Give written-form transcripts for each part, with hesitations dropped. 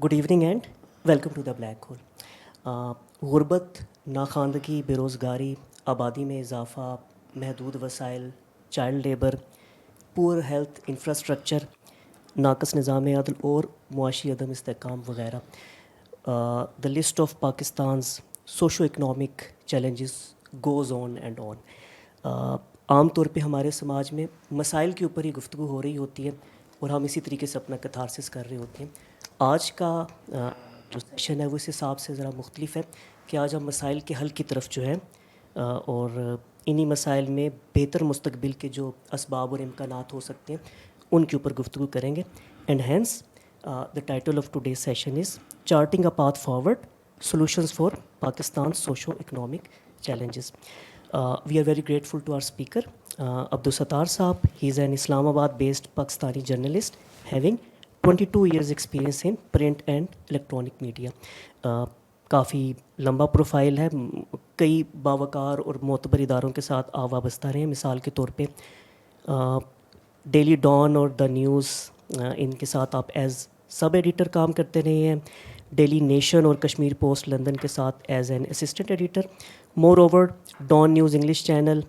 Good evening and welcome to the black hole. गुर्बत, नाखानदगी, बेरोज़गारी, आबादी में इजाफ़ा, महदूद वसाइल, child labour, poor health infrastructure, नाकस निज़ाम अदल और मुआशी अदम इस्तेहकाम वगैरह। The list of Pakistan's socioeconomic challenges goes on and on. आम तौर पे हमारे समाज में मसाइल के ऊपर ही गुफ्तगू हो रही होती है और हम इसी तरीके से अपना कैथारसिस कर रहे होते हैं। आज का जो सेशन है वो इस हिसाब से ज़रा मुख्तलिफ है कि आज हम मसाइल के हल की तरफ जो है और इन्हीं मसाइल में बेहतर मुस्तकबिल के जो असबाब और इम्कानात हो सकते हैं उनके ऊपर गुफ्तगू करेंगे। And hence the title of today session is charting a path forward solutions for Pakistan socio economic challenges. We are very grateful to our speaker, Abdul Sattar Saab. He is an Islamabad-based Pakistani journalist having 22 years experience in print and electronic media. काफ़ी लंबा profile है, कई बावकार और मोतबर इदारों के साथ वाबस्ता रहे हैं। मिसाल के तौर पे डेली डॉन और द न्यूज़ इनके साथ आप एज सब एडिटर काम करते रहे हैं। डेली नेशन और कश्मीर पोस्ट लंदन के साथ as an assistant editor. Moreover Dawn news English channel,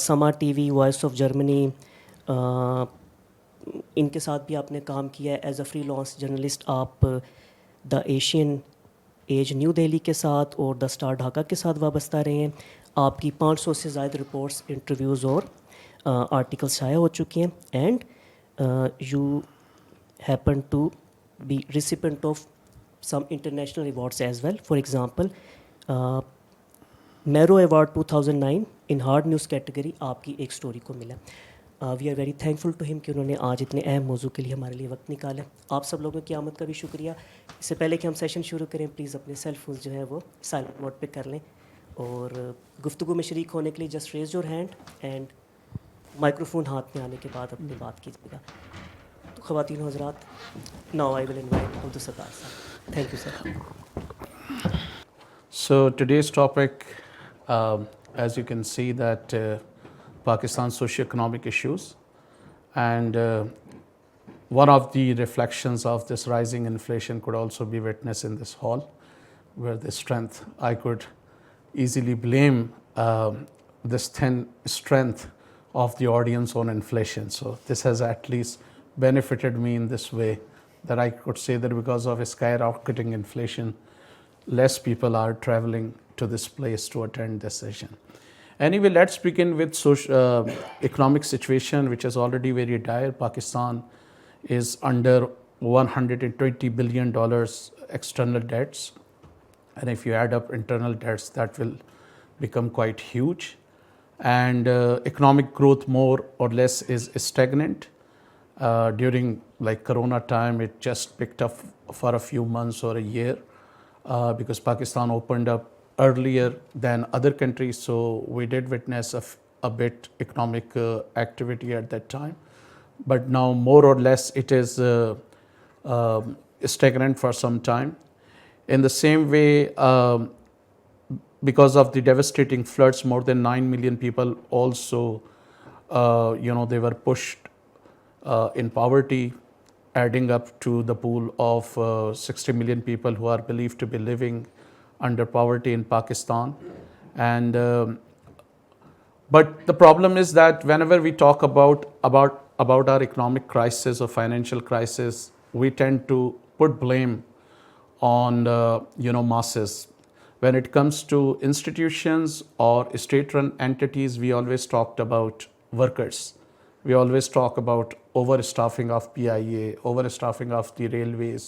Samaa TV, voice of Germany, इनके साथ भी आपने काम किया है एज अ फ्रीलांस जर्नलिस्ट। आप the Asian Age New Delhi के साथ और द स्टार ढाका के साथ वाबस्ता रहे हैं। आपकी 500 से ज़्यादा रिपोर्ट्स, इंटरव्यूज़ और आर्टिकल्स शाया हो चुके हैं। And you happen to be recipient of some international awards as well. For example, Murrow Award 2009 in hard news category आपकी एक स्टोरी को मिला। We are very thankful to him कि उन्होंने आज इतने अहम मौजू के लिए हमारे लिए वक्त निकाला। आप सब लोगों की आमद का भी शुक्रिया। इससे पहले कि हम सेशन शुरू करें, प्लीज़ अपने सेल फोन जो है वो साइलेंट मोड पे कर लें और गुफ्तगू में शरीक होने के लिए just raise your hand and microphone हाथ में आने के बाद अपनी बात कीजिएगा। तो ख़वातीन व हज़रात, now I will invite Abdul Sattar sahab. Thank you, sir. So today's topic, as you can see, that Pakistan's socio-economic issues, and one of the reflections of this rising inflation could also be witnessed in this hall, where the strength, I could easily blame this thin strength of the audience on inflation. So this has at least benefited me in this way, that I could say that because of skyrocketing inflation, less people are traveling to this place to attend this session. Anyway, let's begin with economic situation, which is already very dire. Pakistan is under $120 billion external debts. And if you add up internal debts, that will become quite huge. And economic growth more or less is stagnant. During like Corona time, it just picked up for a few months or a year because Pakistan opened up earlier than other countries. So we did witness a bit economic activity at that time. But now more or less it is stagnant for some time. In the same way, because of the devastating floods, more than 9 million people also, they were pushed in poverty, adding up to the pool of 60 million people who are believed to be living under poverty in Pakistan. And but the problem is that whenever we talk about our economic crisis or financial crisis, we tend to put blame on masses. When it comes to institutions or state-run entities, we always talked about workers. We always talk about overstaffing of PIA, overstaffing of the railways,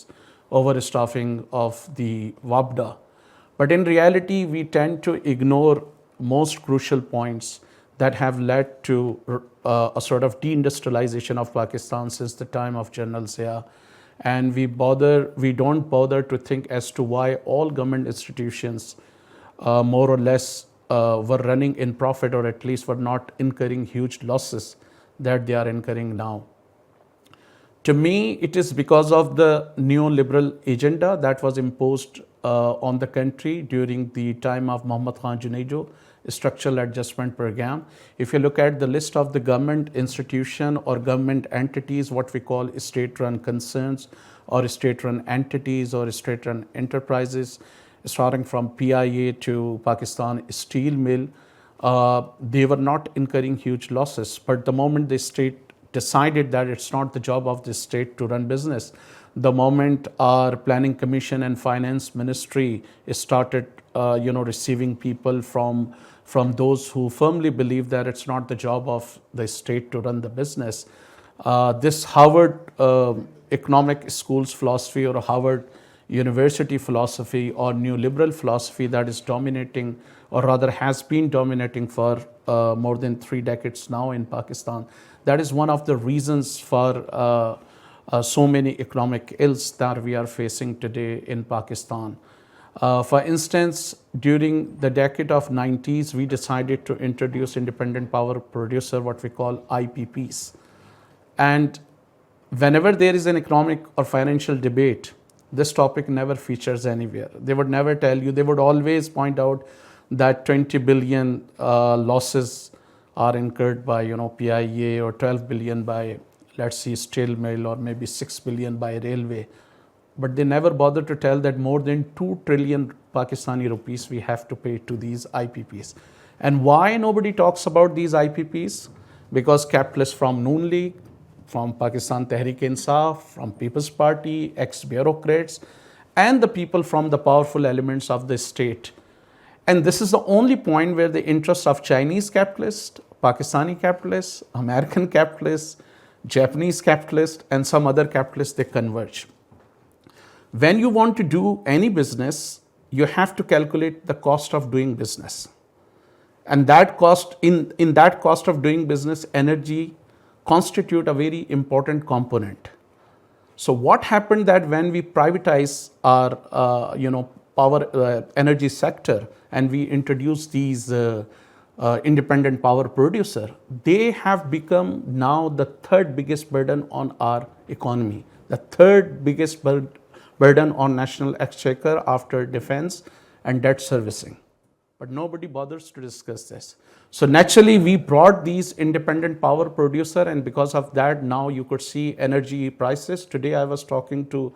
overstaffing of the WABDA. But in reality, we tend to ignore most crucial points that have led to a sort of de-industrialization of Pakistan since the time of General Zia. And we don't bother to think as to why all government institutions more or less were running in profit, or at least were not incurring huge losses that they are incurring now. To me, it is because of the neoliberal agenda that was imposed on the country during the time of Mohammad Khan Junaid structural adjustment program. If you look at the list of the government institution or government entities, what we call state-run concerns or state-run entities or state-run enterprises, starting from PIA to Pakistan Steel Mill, they were not incurring huge losses. But the moment the state decided that it's not the job of the state to run business, the moment our Planning Commission and Finance Ministry started, receiving people from those who firmly believe that it's not the job of the state to run the business, this Harvard Economic School's philosophy or Harvard University philosophy or new liberal philosophy that is dominating, or rather has been dominating for more than 3 decades now in Pakistan. That is one of the reasons for so many economic ills that we are facing today in Pakistan. For instance, during the decade of 90s, we decided to introduce independent power producer, what we call IPPs. And whenever there is an economic or financial debate, this topic never features anywhere. They would never tell you, they would always point out that 20 billion losses are incurred by PIA, or 12 billion by, let's see, steel mill, or maybe 6 billion by railway. But they never bother to tell that more than 2 trillion Pakistani rupees we have to pay to these IPPs. And why nobody talks about these IPPs? Because capitalists from Noon League, from Pakistan Tehreek-e-Insaf, from People's Party, ex-bureaucrats, and the people from the powerful elements of the state. And this is the only point where the interests of Chinese capitalists, Pakistani capitalists, American capitalists, Japanese capitalists, and some other capitalists, they converge. When you want to do any business, you have to calculate the cost of doing business. And that cost, in that cost of doing business, energy constitute a very important component. So what happened that when we privatize our power energy sector and we introduce these independent power producer, they have become now the third biggest burden on our economy, the third biggest burden on national exchequer after defense and debt servicing. But nobody bothers to discuss this. So naturally, we brought these independent power producer, and because of that, now you could see energy prices. Today, I was talking to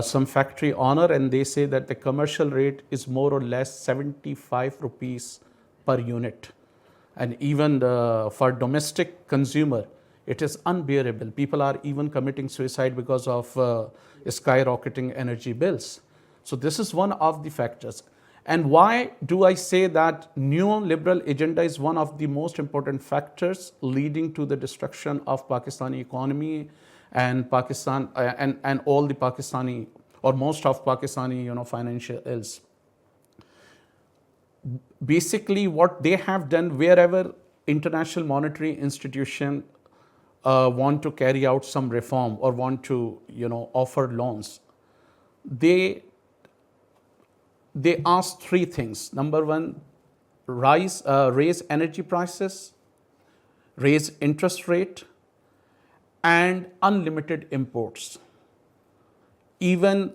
some factory owner, and they say that the commercial rate is more or less 75 rupees per unit. And even for domestic consumer, it is unbearable. People are even committing suicide because of skyrocketing energy bills. So this is one of the factors. And why do I say that neoliberal agenda is one of the most important factors leading to the destruction of Pakistani economy and Pakistan and all the Pakistani, or most of Pakistani financial ills? Basically, what they have done, wherever international monetary institution want to carry out some reform or want to offer loans, they ask 3 things. Number 1, raise energy prices, raise interest rate, and unlimited imports. Even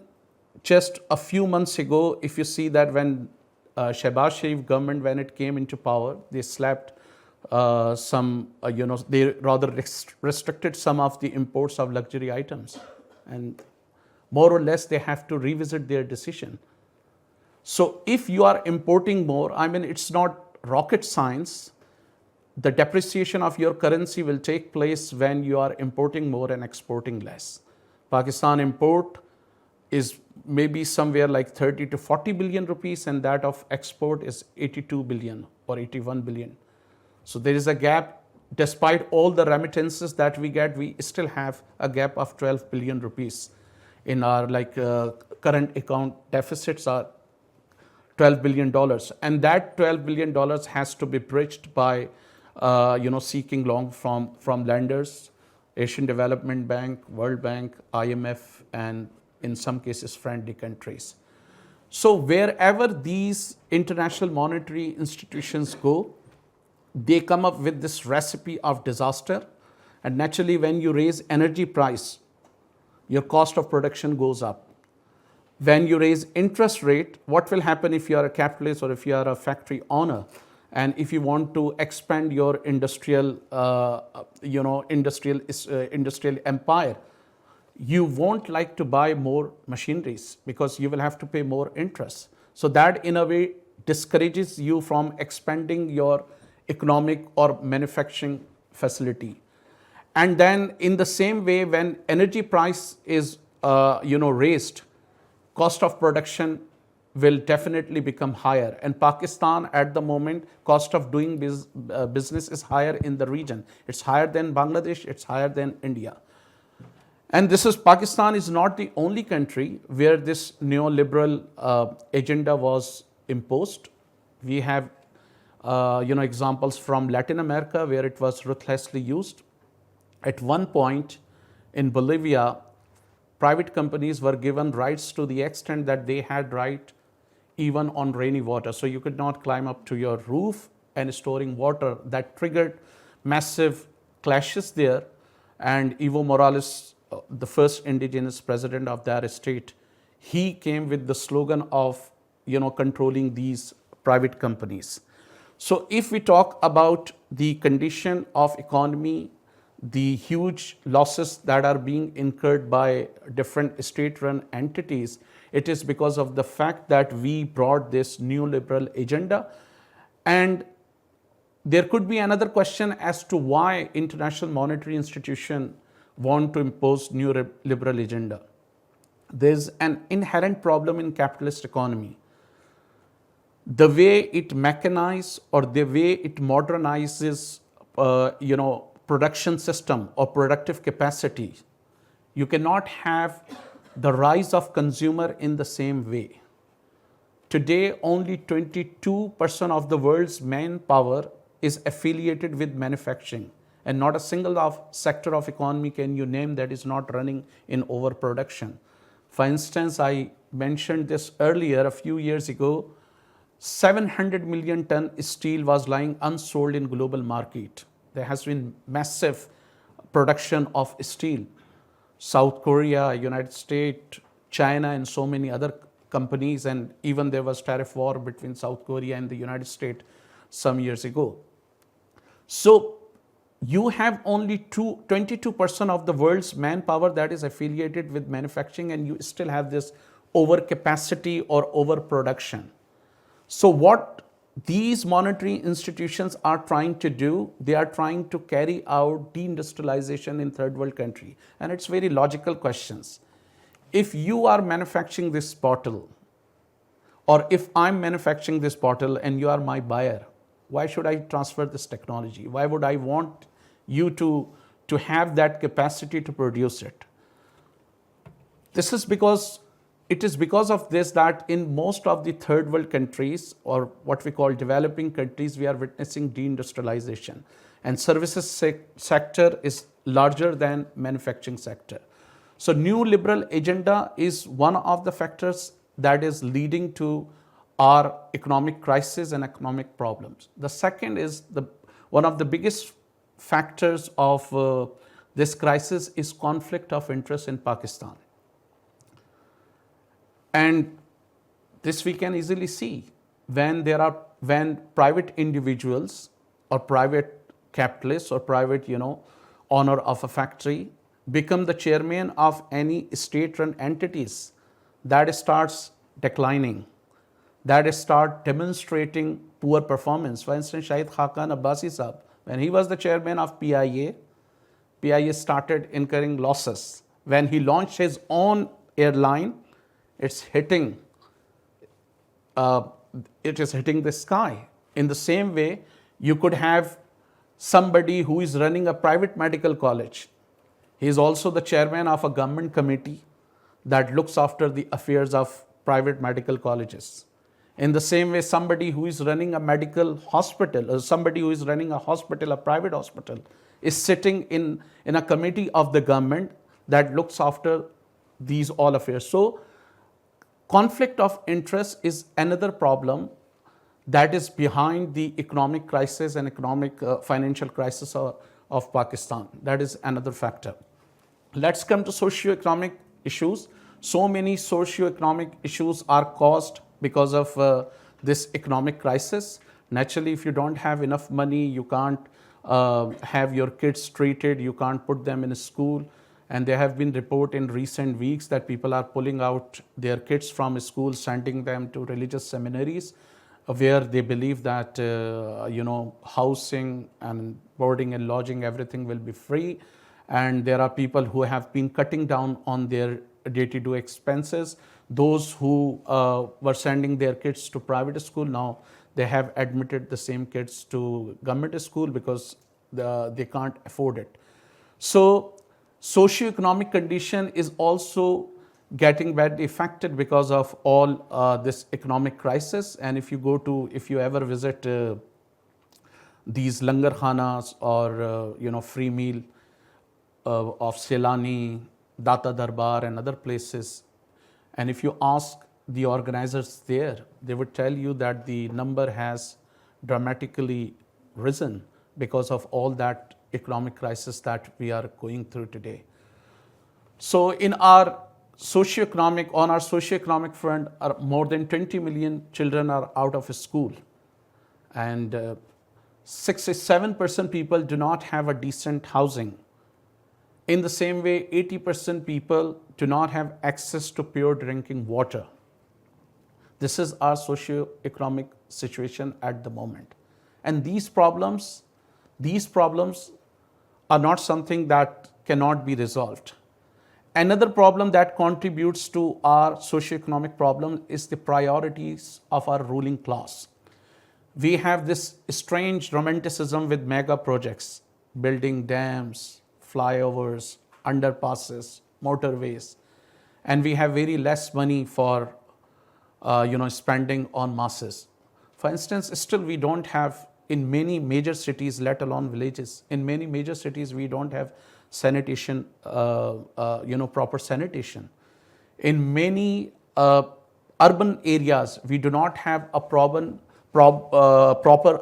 just a few months ago, if you see that when Shehbaz Sharif government, when it came into power, they slapped they rather restricted some of the imports of luxury items, and more or less they have to revisit their decision. So if you are importing more, it's not rocket science. The depreciation of your currency will take place when you are importing more and exporting less. Pakistan import is maybe somewhere like 30 to 40 billion rupees, and that of export is 82 billion or 81 billion. So there is a gap. Despite all the remittances that we get, we still have a gap of 12 billion rupees in our current account deficits are $12 billion. And that $12 billion has to be bridged by seeking loan from lenders, Asian Development Bank, World Bank, IMF, and in some cases friendly countries. So wherever these international monetary institutions go, they come up with this recipe of disaster. And naturally, when you raise energy price, your cost of production goes up. When you raise interest rate, what will happen if you are a capitalist or if you are a factory owner and if you want to expand your industrial, industrial empire, you won't like to buy more machineries because you will have to pay more interest. So that in a way discourages you from expanding your economic or manufacturing facility. And then in the same way, when energy price is raised, cost of production will definitely become higher. And Pakistan at the moment, cost of doing business is higher in the region. It's higher than Bangladesh, it's higher than India. And Pakistan is not the only country where this neoliberal agenda was imposed. We have examples from Latin America where it was ruthlessly used. At one point in Bolivia, private companies were given rights to the extent that they had right even on rainy water. So you could not climb up to your roof and storing water. That triggered massive clashes there. And Evo Morales, the first indigenous president of that state, he came with the slogan of controlling these private companies. So if we talk about the condition of economy, the huge losses that are being incurred by different state-run entities, it is because of the fact that we brought this neoliberal agenda. And there could be another question as to why international monetary institution want to impose neoliberal agenda. There's an inherent problem in capitalist economy. The way it mechanizes or the way it modernizes, production system or productive capacity, you cannot have the rise of consumer in the same way. Today, only 22% of the world's manpower is affiliated with manufacturing, and not a single sector of economy can you name that is not running in overproduction. For instance, I mentioned this earlier, a few years ago, 700 million ton steel was lying unsold in global market. There has been massive production of steel. South Korea, United States, China, and so many other companies, and even there was tariff war between South Korea and the United States some years ago. So you have only 22% of the world's manpower that is affiliated with manufacturing, and you still have this overcapacity or overproduction. So what these monetary institutions are trying to do, they are trying to carry out de-industrialization in third world country. And it's very logical questions. If you are manufacturing this bottle, or if I'm manufacturing this bottle and you are my buyer, why should I transfer this technology? Why would I want you to have that capacity to produce it? It is because of this that in most of the third world countries, or what we call developing countries, we are witnessing deindustrialization. And services sector is larger than manufacturing sector. So new liberal agenda is one of the factors that is leading to our economic crisis and economic problems. The second is one of the biggest factors of this crisis is conflict of interest in Pakistan. And this we can easily see when private individuals or private capitalists or private owner of a factory become the chairman of any state-run entities, that starts declining, that start demonstrating poor performance. For instance, Shahid Khaqan Abbasi Sahab, when he was the chairman of PIA started incurring losses. When he launched his own airline, it is hitting the sky. In the same way, you could have somebody who is running a private medical college. He is also the chairman of a government committee that looks after the affairs of private medical colleges. In the same way, somebody who is running a medical hospital, or somebody who is running a hospital, a private hospital, is sitting in a committee of the government that looks after these all affairs. So conflict of interest is another problem that is behind the economic crisis and economic financial crisis of Pakistan. That is another factor. Let's come to socio-economic issues. So many socio-economic issues are caused because of this economic crisis. Naturally, if you don't have enough money, you can't have your kids treated, you can't put them in a school. And there have been reports in recent weeks that people are pulling out their kids from school, sending them to religious seminaries where they believe that housing and boarding and lodging, everything will be free. And there are people who have been cutting down on their day-to-day expenses. Those who were sending their kids to private school, now they have admitted the same kids to government school because they can't afford it. So socio-economic condition is also getting badly affected because of all this economic crisis. And if you ever visit these langar khanas or free meal of Selani, Data Darbar and other places, and if you ask the organizers there, they would tell you that the number has dramatically risen because of all that economic crisis that we are going through today. So on our socio-economic front, more than 20 million children are out of school, and 67% people do not have a decent housing. In the same way, 80% people do not have access to pure drinking water. This is our socio-economic situation at the moment. And these problems are not something that cannot be resolved. Another problem that contributes to our socio-economic problem is the priorities of our ruling class. We have this strange romanticism with mega projects, building dams, flyovers, underpasses, motorways, and we have very less money for spending on masses. For instance, still we don't have, in many major cities, let alone villages, in many major cities we don't have sanitation, proper sanitation. In many urban areas, we do not have a proper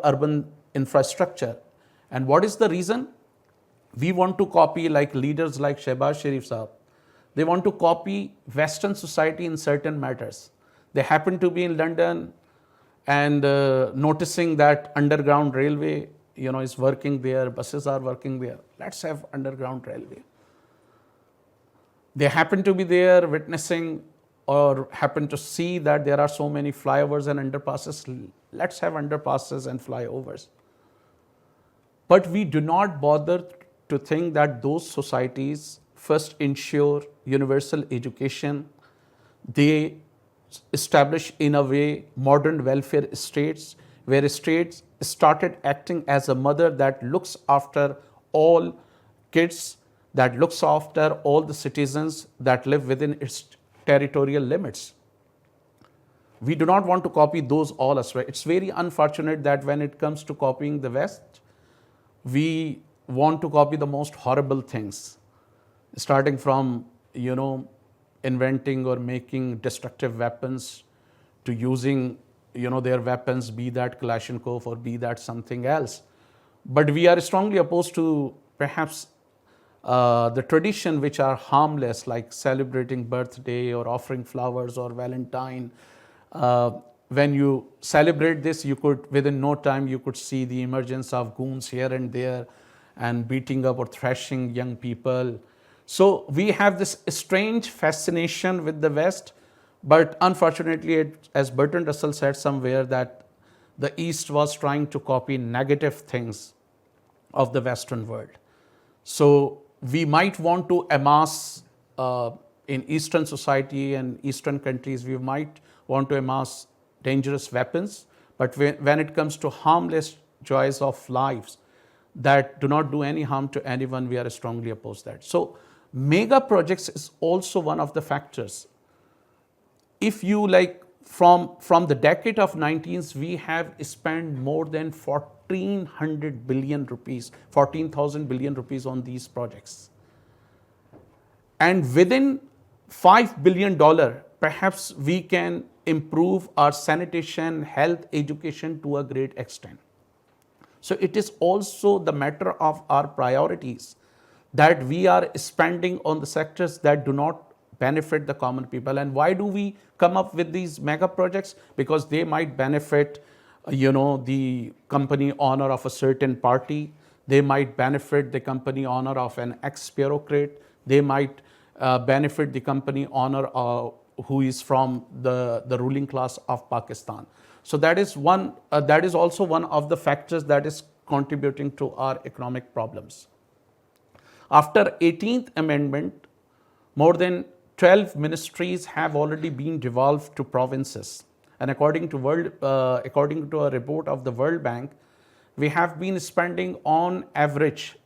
urban infrastructure. And what is the reason? We want to copy like leaders like Shehbaz Sharif Sahab. They want to copy Western society in certain matters. They happen to be in London and noticing that underground railway is working there, buses are working there. Let's have underground railway. They happen to be there witnessing or happen to see that there are so many flyovers and underpasses. Let's have underpasses and flyovers. But we do not bother to think that those societies first ensure universal education. They establish in a way modern welfare states, where states started acting as a mother that looks after all kids, that looks after all the citizens that live within its territorial limits. We do not want to copy those all as well. It's very unfortunate that when it comes to copying the West, we want to copy the most horrible things, starting from inventing or making destructive weapons to using their weapons, be that Kalashnikov or be that something else. But we are strongly opposed to perhaps the tradition which are harmless, like celebrating birthday or offering flowers or Valentine. When you celebrate this, you could, within no time, you could see the emergence of goons here and there and beating up or thrashing young people. So we have this strange fascination with the West, but unfortunately, as Bertrand Russell said somewhere, that the East was trying to copy negative things of the Western world. So we might want to amass in Eastern society and Eastern countries, we might want to amass dangerous weapons, but when it comes to harmless joys of lives that do not do any harm to anyone, we are strongly opposed to that. So mega projects is also one of the factors. If you like, from the decade of 19s, we have spent more than 1,400 billion rupees, 14,000 billion rupees on these projects. And within $5 billion, perhaps we can improve our sanitation, health, education to a great extent. So it is also the matter of our priorities that we are spending on the sectors that do not benefit the common people. And why do we come up with these mega projects? Because they might benefit the company honor of a certain party. They might benefit the company honor of an ex-bureaucrat. They might benefit the company honor who is from the ruling class of Pakistan. So that is one. That is also one of the factors that is contributing to our economic problems. After 18th Amendment, more than 12 ministries have already been devolved to provinces. And according to a report of the World Bank, we have been spending on average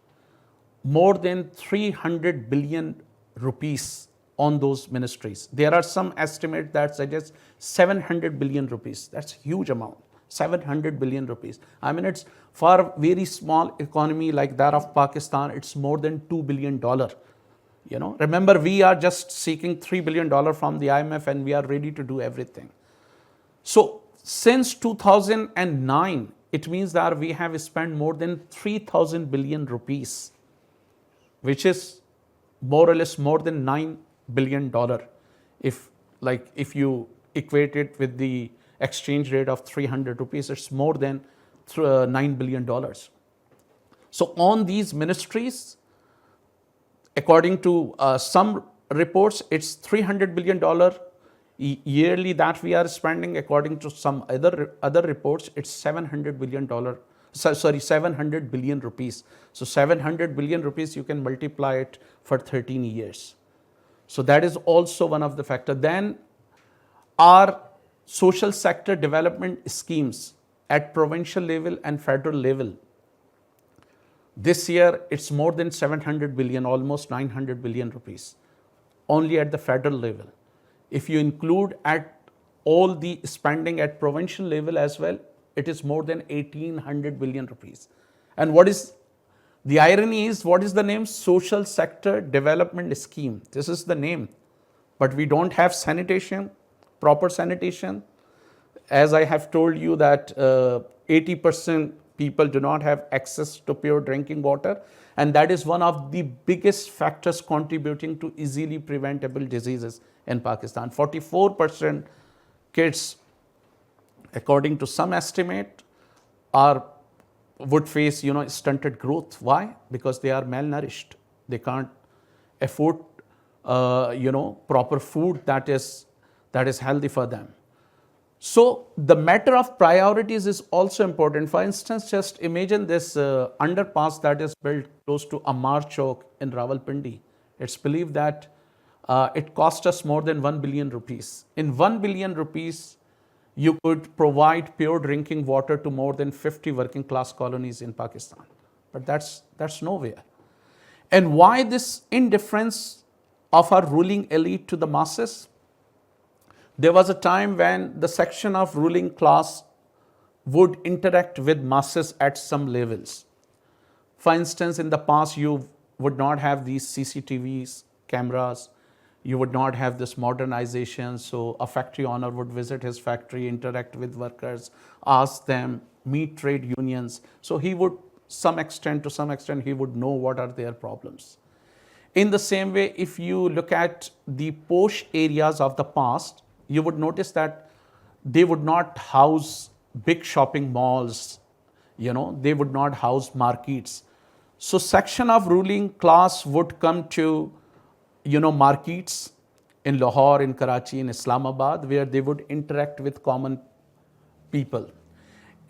more than 300 billion rupees on those ministries. There are some estimates that suggest 700 billion rupees. That's a huge amount. 700 billion rupees. I mean, it's for a very small economy like that of Pakistan, it's more than $2 billion. Remember, we are just seeking $3 billion from the IMF and we are ready to do everything. So since 2009, it means that we have spent more than 3,000 billion rupees, which is more or less more than $9 billion. If you equate it with the exchange rate of 300 rupees, it's more than $9 billion. So on these ministries, according to some reports, it's $300 billion yearly that we are spending. According to some other reports, it's $700 billion. 700 billion rupees. So 700 billion rupees, you can multiply it for 13 years. So that is also one of the factors. Then our social sector development schemes at provincial level and federal level, this year it's more than 700 billion, almost 900 billion rupees, only at the federal level. If you include at all the spending at provincial level as well, it is more than 1800 billion rupees. And what is the irony is, what is the name? Social sector development scheme. This is the name, but we don't have sanitation, proper sanitation. As I have told you that 80% people do not have access to pure drinking water, and that is one of the biggest factors contributing to easily preventable diseases in Pakistan. 44% kids, according to some estimate, would face stunted growth. Why? Because they are malnourished. They can't afford proper food that is healthy for them. So the matter of priorities is also important. For instance, just imagine this underpass that is built close to Amar Chowk in Rawalpindi. It's believed that it cost us more than 1 billion rupees. In 1 billion rupees, you could provide pure drinking water to more than 50 working class colonies in Pakistan. But that's nowhere. And why this indifference of our ruling elite to the masses? There was a time when the section of ruling class would interact with masses at some levels. For instance, in the past, you would not have these CCTVs, cameras. You would not have this modernization. So a factory owner would visit his factory, interact with workers, ask them, meet trade unions. So he would, to some extent, he would know what are their problems. In the same way, if you look at the posh areas of the past, you would notice that they would not house big shopping malls, they would not house markets. So section of ruling class would come to, markets in Lahore, in Karachi, in Islamabad, where they would interact with common people.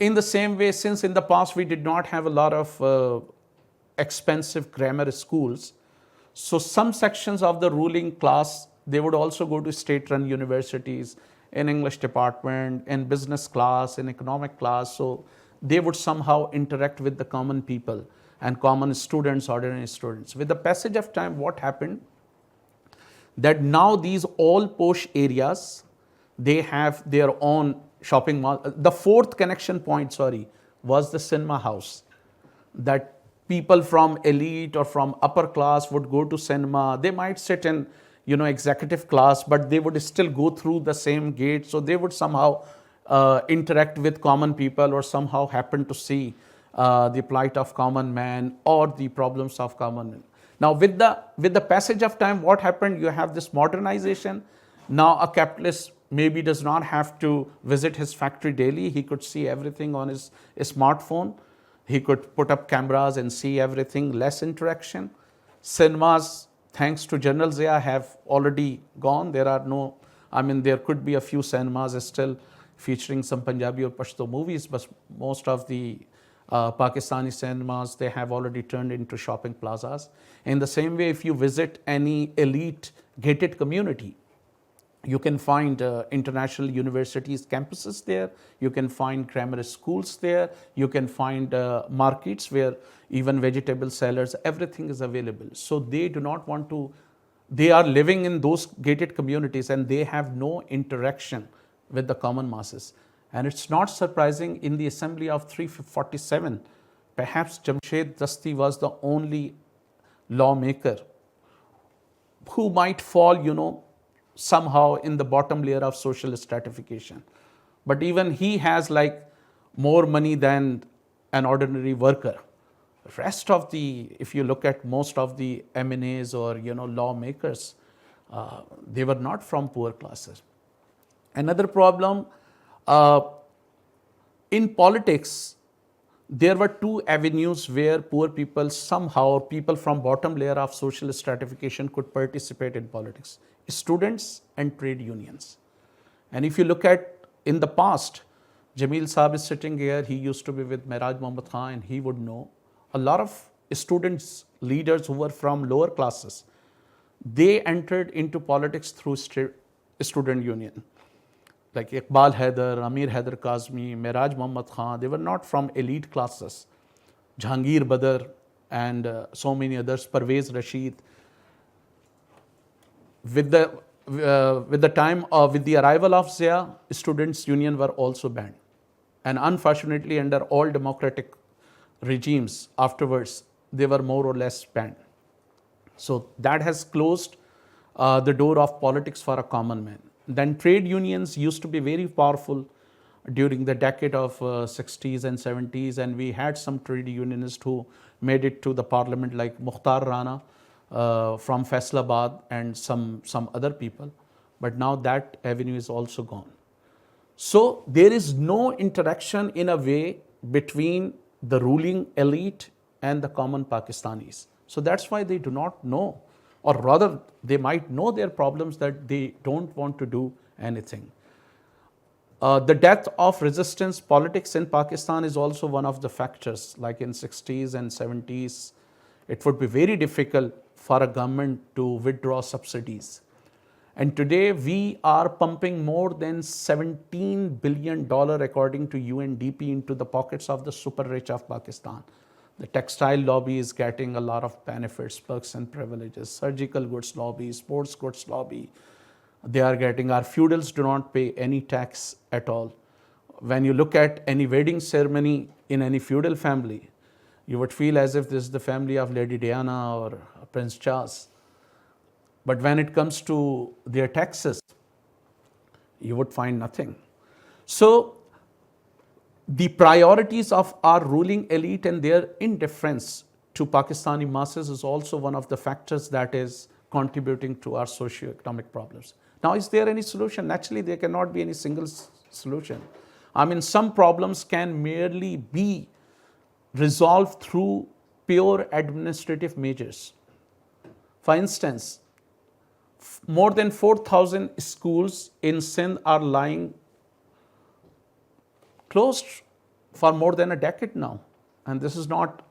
In the same way, since in the past we did not have a lot of expensive grammar schools, so some sections of the ruling class, they would also go to state-run universities, in English department, in business class, in economic class. So they would somehow interact with the common people and common students, ordinary students. With the passage of time, what happened? That now these all posh areas, they have their own shopping mall. The fourth connection point, was the cinema house. That people from elite or from upper class would go to cinema. They might sit in executive class, but they would still go through the same gate. So they would somehow interact with common people or somehow happen to see the plight of common man or the problems of common men. Now with the passage of time, what happened? You have this modernization. Now a capitalist maybe does not have to visit his factory daily. He could see everything on his smartphone. He could put up cameras and see everything, less interaction. Cinemas, thanks to General Zia, have already gone. There are no, I mean, there could be a few cinemas still featuring some Punjabi or Pashto movies, but most of the Pakistani cinemas, they have already turned into shopping plazas. In the same way, if you visit any elite gated community, you can find international universities campuses there, you can find grammar schools there, you can find markets where even vegetable sellers, everything is available. So they do not want to, they are living in those gated communities and they have no interaction with the common masses. And it's not surprising, in the assembly of 347, perhaps Jamshed Dasti was the only lawmaker who might fall, somehow in the bottom layer of social stratification. But even he has like more money than an ordinary worker. Rest of the, if you look at most of the MNAs or lawmakers, they were not from poor classes. Another problem, in politics, there were two avenues where poor people somehow, people from bottom layer of social stratification could participate in politics: students and trade unions. And if you look at in the past, Jameel Saab is sitting here, he used to be with Mehraj Mohammad Khan, and he would know a lot of students, leaders who were from lower classes, they entered into politics through student union. Like Iqbal Haider, Amir Haider Kazmi, Mehraj Mohammad Khan, they were not from elite classes. Jahangir Badr and so many others, Parvez Rashid. With the arrival of Zia, students' union were also banned. And unfortunately, under all democratic regimes afterwards, they were more or less banned. So that has closed the door of politics for a common man. Then trade unions used to be very powerful during the decade of 60s and 70s, and we had some trade unionists who made it to the parliament, like Mukhtar Rana from Faisalabad and some other people. But now that avenue is also gone. So there is no interaction in a way between the ruling elite and the common Pakistanis. So that's why they do not know, or rather they might know their problems, that they don't want to do anything. The death of resistance politics in Pakistan is also one of the factors. Like in 60s and 70s, it would be very difficult for a government to withdraw subsidies. And today we are pumping more than $17 billion according to UNDP into the pockets of the super rich of Pakistan. The textile lobby is getting a lot of benefits, perks and privileges. Surgical goods lobby, sports goods lobby, they are getting. Our feudals do not pay any tax at all. When you look at any wedding ceremony in any feudal family, you would feel as if this is the family of Lady Diana or Prince Charles. But when it comes to their taxes, you would find nothing. So the priorities of our ruling elite and their indifference to Pakistani masses is also one of the factors that is contributing to our socio-economic problems. Now, is there any solution? Naturally, there cannot be any single solution. I mean, some problems can merely be resolved through pure administrative measures. For instance, more than 4,000 schools in Sindh are lying closed for more than a decade now. And this is not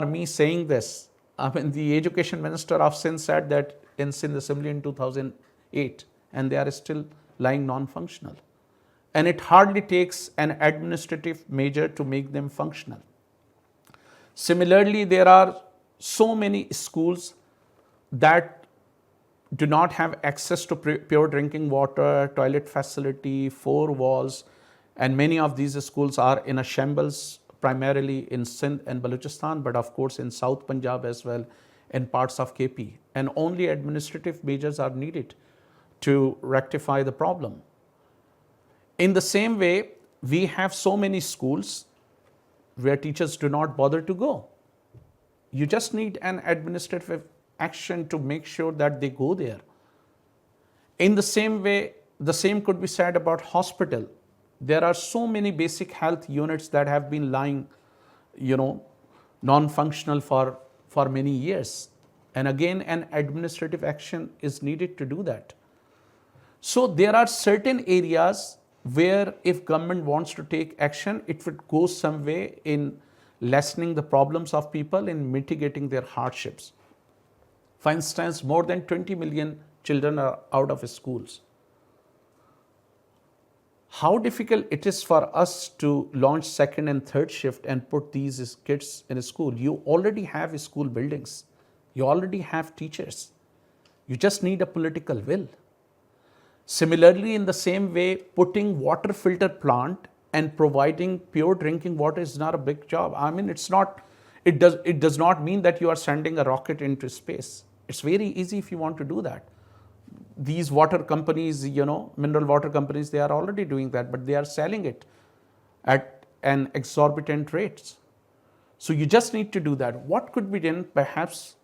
me saying this. I mean, the education minister of Sindh said that in Sindh Assembly in 2008, and they are still lying non-functional. And it hardly takes an administrative measure to make them functional. Similarly, there are so many schools that do not have access to pure drinking water, toilet facility, 4 walls, and many of these schools are in a shambles, primarily in Sindh and Balochistan, but of course in South Punjab as well, in parts of KP. And only administrative measures are needed to rectify the problem. In the same way, we have so many schools where teachers do not bother to go. You just need an administrative action to make sure that they go there. In the same way, the same could be said about hospital. There are so many basic health units that have been lying, non-functional for many years. And again, an administrative action is needed to do that. So there are certain areas where if government wants to take action, it would go some way in lessening the problems of people, in mitigating their hardships. For instance, more than 20 million children are out of schools. How difficult it is for us to launch second and third shift and put these kids in a school. You already have school buildings. You already have teachers. You just need a political will. Similarly, in the same way, putting water filter plant and providing pure drinking water is not a big job. I mean, it does not mean that you are sending a rocket into space. It's very easy if you want to do that. These water companies, mineral water companies, they are already doing that, but they are selling it at an exorbitant rates. So you just need to do that. What could be done? Perhaps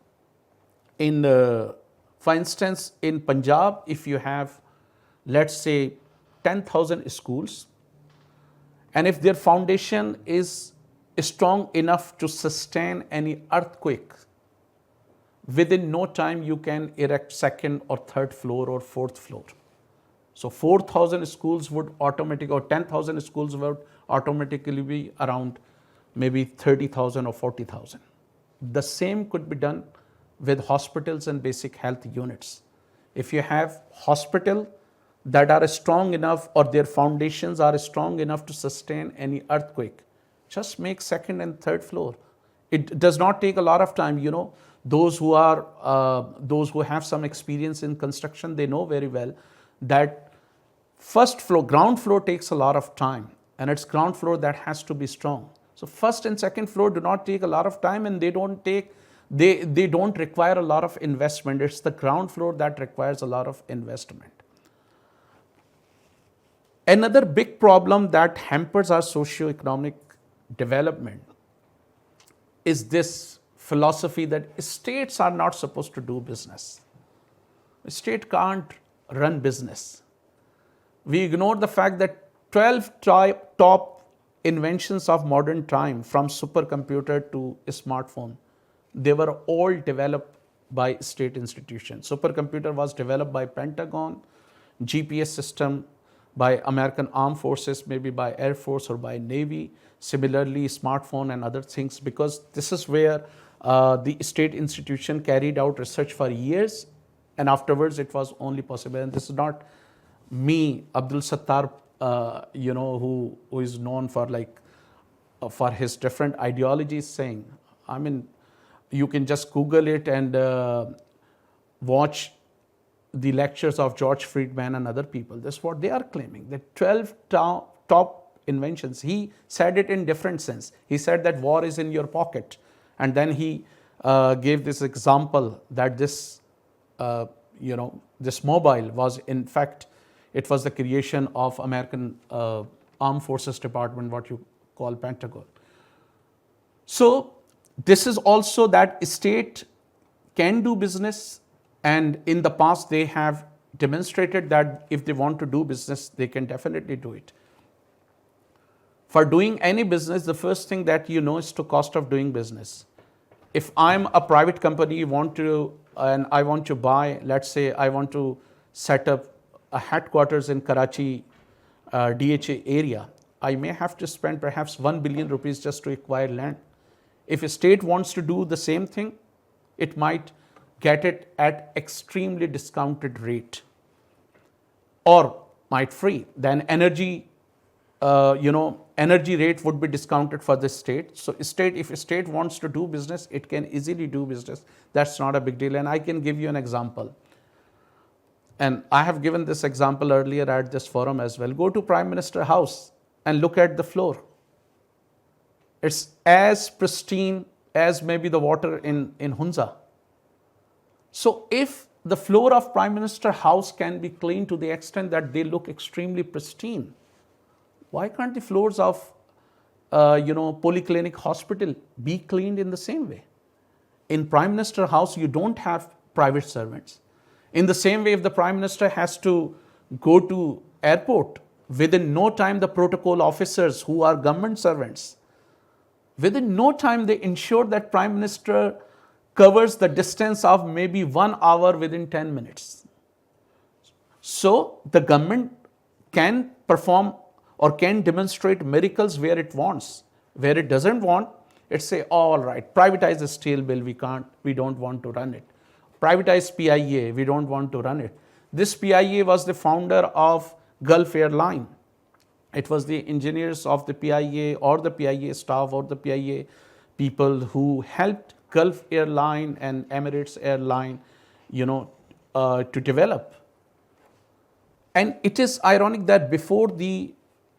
for instance, in Punjab, if you have, let's say, 10,000 schools, and if their foundation is strong enough to sustain any earthquake, within no time you can erect second or third floor or fourth floor. So 4,000 schools would automatically, or 10,000 schools would automatically be around maybe 30,000 or 40,000. The same could be done with hospitals and basic health units. If you have hospital that are strong enough, or their foundations are strong enough to sustain any earthquake, just make second and third floor. It does not take a lot of time. Those who have some experience in construction, they know very well that first floor, ground floor takes a lot of time, and it's ground floor that has to be strong. So first and second floor do not take a lot of time, and they don't require a lot of investment. It's the ground floor that requires a lot of investment. Another big problem that hampers our socio-economic development is this philosophy that states are not supposed to do business. A state can't run business. We ignore the fact that 12 top inventions of modern time, from supercomputer to smartphone, they were all developed by state institutions. Supercomputer was developed by Pentagon, GPS system by American Armed Forces, maybe by Air Force or by Navy. Similarly, smartphone and other things, because this is where the state institution carried out research for years, and afterwards it was only possible. And this is not me, Abdul Sattar, who is known for his different ideologies, saying. I mean, you can just Google it and watch the lectures of George Friedman and other people. That's what they are claiming, that 12 top inventions. He said it in different sense. He said that war is in your pocket. And then he gave this example that this mobile was, in fact, it was the creation of American Armed Forces Department, what you call Pentagon. So this is also that state can do business, and in the past they have demonstrated that if they want to do business, they can definitely do it. For doing any business, the first thing that is the cost of doing business. If I'm a private company, I want to buy, let's say I want to set up a headquarters in Karachi, DHA area, I may have to spend perhaps 1 billion rupees just to acquire land. If a state wants to do the same thing, it might get it at extremely discounted rate, or might free. Then energy rate would be discounted for the state. So if a state wants to do business, it can easily do business. That's not a big deal. And I can give you an example. And I have given this example earlier at this forum as well. Go to Prime Minister House and look at the floor. It's as pristine as maybe the water in Hunza. So if the floor of Prime Minister House can be cleaned to the extent that they look extremely pristine, why can't the floors of polyclinic hospital be cleaned in the same way? In Prime Minister House, you don't have private servants. In the same way, if the Prime Minister has to go to airport, within no time the protocol officers who are government servants, within no time they ensure that Prime Minister covers the distance of maybe 1 hour within 10 minutes. So the government can perform or can demonstrate miracles where it wants. Where it doesn't want, it say, all right, privatize the steel mill, we don't want to run it. Privatize PIA, we don't want to run it. This PIA was the founder of Gulf Airline. It was the engineers of the PIA or the PIA staff or the PIA people who helped Gulf Airline and Emirates Airline, to develop. And it is ironic that before the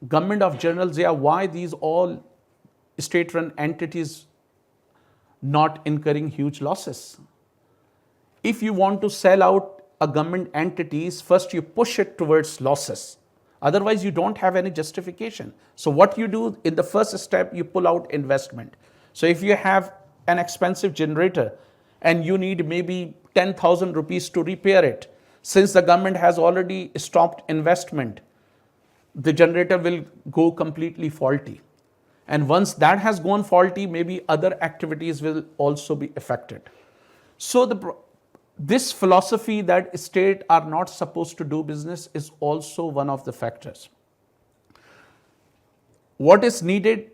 government of General Zia, why these all state-run entities not incurring huge losses? If you want to sell out a government entities, first you push it towards losses. Otherwise, you don't have any justification. So what you do in the first step, you pull out investment. So if you have an expensive generator and you need maybe 10,000 rupees to repair it, since the government has already stopped investment, the generator will go completely faulty. And once that has gone faulty, maybe other activities will also be affected. So this philosophy that state are not supposed to do business is also one of the factors. What is needed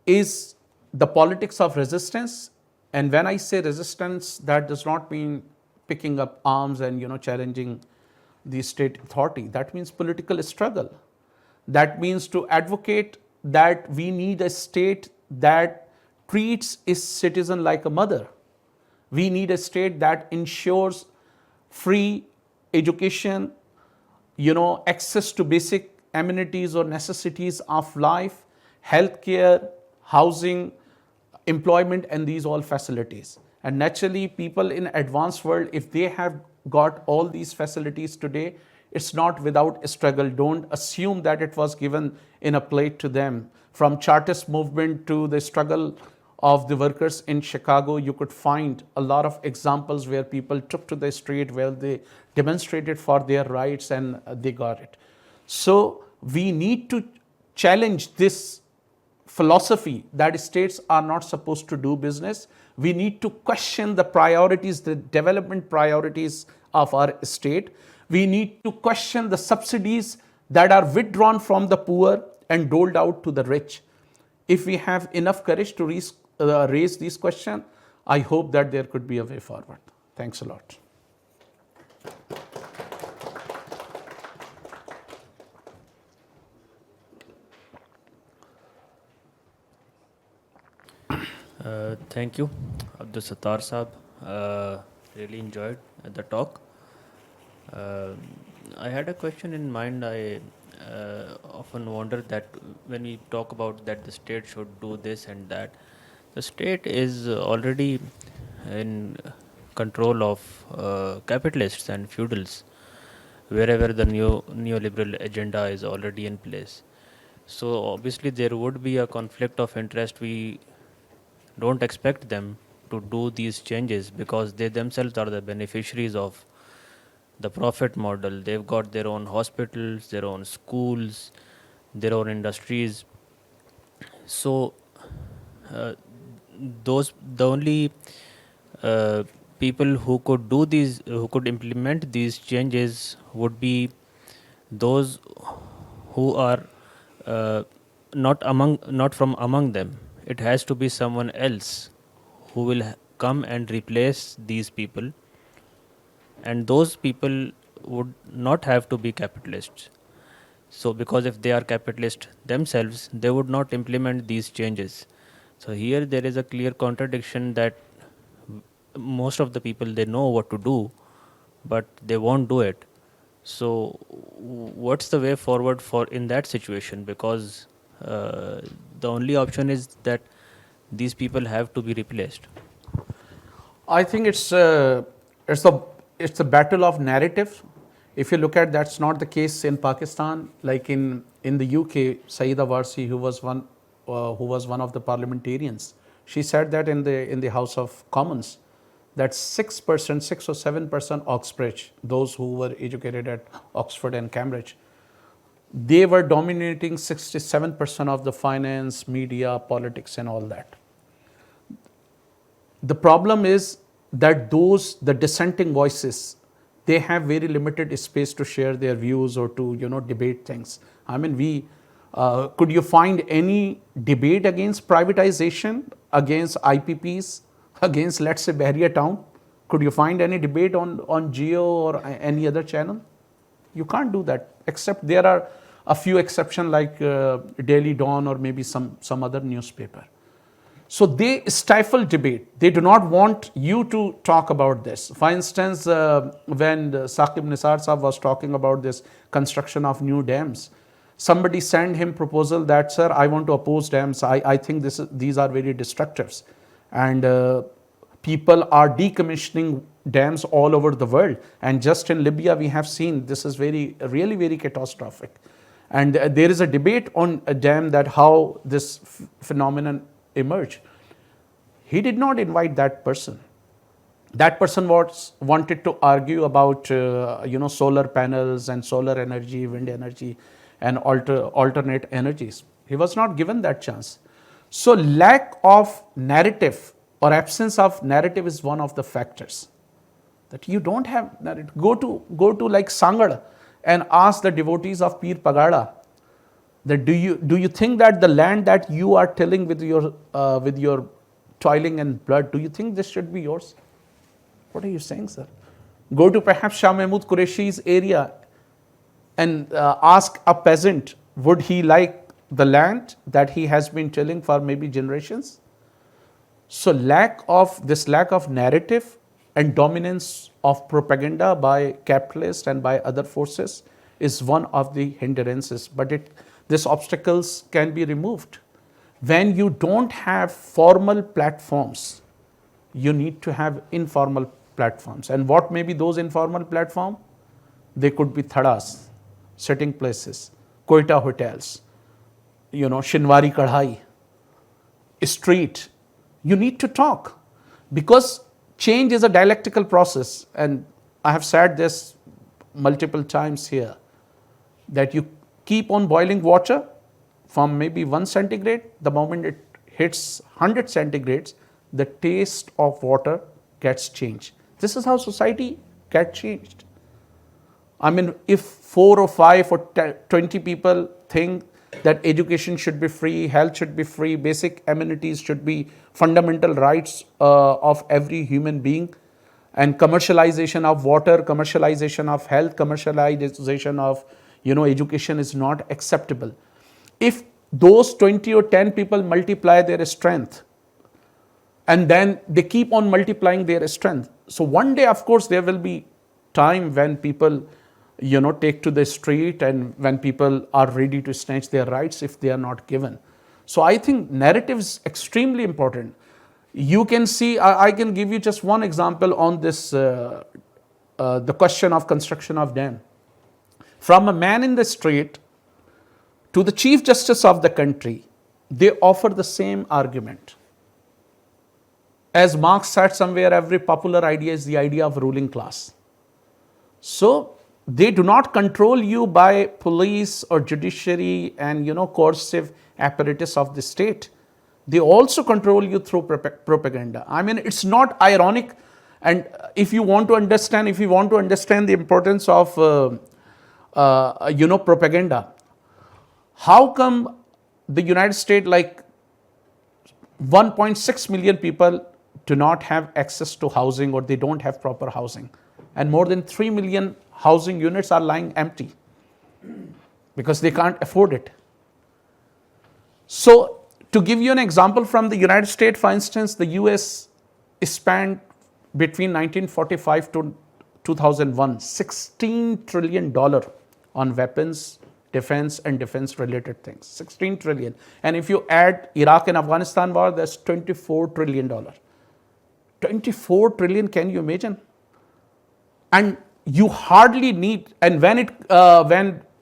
is the politics of resistance. And when I say resistance, that does not mean picking up arms and challenging the state authority. That means political struggle. That means to advocate that we need a state that treats its citizen like a mother. We need a state that ensures free education, access to basic amenities or necessities of life, healthcare, housing, employment, and these all facilities. And naturally, people in advanced world, if they have got all these facilities today, it's not without a struggle. Don't assume that it was given in a plate to them. From Chartist movement to the struggle of the workers in Chicago, you could find a lot of examples where people took to the street, where they demonstrated for their rights and they got it. So we need to challenge this philosophy that states are not supposed to do business. We need to question the priorities, the development priorities of our state. We need to question the subsidies that are withdrawn from the poor and doled out to the rich. If we have enough courage to raise these questions, I hope that there could be a way forward. Thanks a lot. Thank you, Abdul Sattar Saab. Really enjoyed the talk. I had a question in mind. I often wonder that when we talk about that the state should do this and that, the state is already in control of capitalists and feudals, wherever the neoliberal agenda is already in place. So obviously there would be a conflict of interest. We don't expect them to do these changes because they themselves are the beneficiaries of the profit model. They've got their own hospitals, their own schools, their own industries. So the only people who could implement these changes would be those who are not from among them. It has to be someone else who will come and replace these people, and those people would not have to be capitalists. So because if they are capitalists themselves, they would not implement these changes. So here there is a clear contradiction that most of the people, they know what to do, but they won't do it. So what's the way forward for in that situation? Because the only option is that these people have to be replaced. I think it's a battle of narrative. If you look at, that's not the case in Pakistan. Like in the UK, Saeeda Warsi, who was one of the parliamentarians, she said that in the House of Commons that 6%, 6 or 7% Oxbridge, those who were educated at Oxford and Cambridge, they were dominating 67% of the finance, media, politics, and all that. The problem is that the dissenting voices, they have very limited space to share their views or to, debate things. I mean, could you find any debate against privatization, against IPPs, against, let's say, Bahria Town? Could you find any debate on Geo or any other channel? You can't do that, except there are a few exceptions like Daily Dawn or maybe some other newspaper. So they stifle debate. They do not want you to talk about this. For instance, when Saqib Nisar Sahab was talking about this construction of new dams, somebody sent him proposal that, sir, I want to oppose dams. I think these are very destructive. And people are decommissioning dams all over the world. And just in Libya, we have seen this is really very catastrophic. And there is a debate on a dam that how this phenomenon emerged. He did not invite that person. That person wanted to argue about solar panels and solar energy, wind energy, and alternate energies. He was not given that chance. So lack of narrative or absence of narrative is one of the factors. That you don't have narrative. Go to like Sangad and ask the devotees of Pir Pagada that do you think that the land that you are tilling with your toiling and blood, do you think this should be yours? What are you saying, sir? Go to perhaps Shah Mahmud Qureshi's area and ask a peasant, would he like the land that he has been tilling for maybe generations? So lack of narrative and dominance of propaganda by capitalists and by other forces is one of the hindrances. But these obstacles can be removed. When you don't have formal platforms, you need to have informal platforms. And what may be those informal platforms? They could be thadas, sitting places, Quetta hotels, Shinwari Kadhai, street. You need to talk because change is a dialectical process. And I have said this multiple times here, that you keep on boiling water from maybe 1 centigrade, the moment it hits 100 centigrades, the taste of water gets changed. This is how society gets changed. I mean, if 4 or 5 or 20 people think that education should be free, health should be free, basic amenities should be fundamental rights of every human being, and commercialization of water, commercialization of health, commercialization of education is not acceptable. If those 20 or 10 people multiply their strength, and then they keep on multiplying their strength, so one day, of course, there will be time when people take to the street and when people are ready to snatch their rights if they are not given. So I think narrative is extremely important. You can see, I can give you just one example on this, the question of construction of dam. From a man in the street to the Chief Justice of the country, they offer the same argument. As Marx said somewhere, every popular idea is the idea of ruling class. So they do not control you by police or judiciary and coercive apparatus of the state. They also control you through propaganda. I mean, it's not ironic. And if you want to understand the importance of propaganda, how come the United States, like 1.6 million people do not have access to housing, or they don't have proper housing, and more than 3 million housing units are lying empty because they can't afford it. So to give you an example from the United States, for instance, the US spent between 1945 to 2001 $16 trillion on weapons, defense and defense related things. 16 trillion. And if you add Iraq and Afghanistan war, that's $24 trillion. 24 trillion, can you imagine? And you hardly need, and when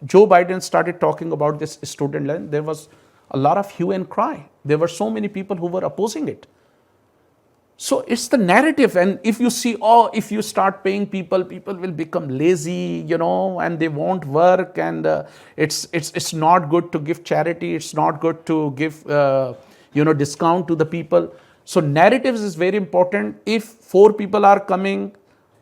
Joe Biden started talking about this student loan, there was a lot of hue and cry. There were so many people who were opposing it. So it's the narrative, and if you see, oh, if you start paying people, people will become lazy, and they won't work, and it's not good to give charity, it's not good to give discount to the people. So narratives is very important. If 4 people are coming,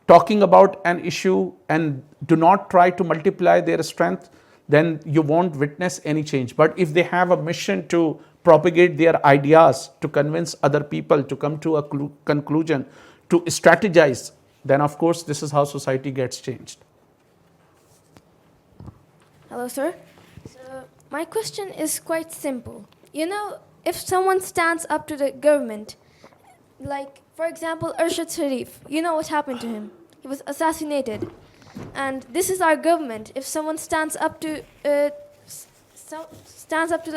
talking about an issue, and do not try to multiply their strength, then you won't witness any change. But if they have a mission to propagate their ideas, to convince other people, to come to a conclusion, to strategize, then of course this is how society gets changed. Hello, sir. So, my question is quite simple. If someone stands up to the government, like, for example, Arshad Sharif, you know what happened to him? He was assassinated. And this is our government. If someone stands up to the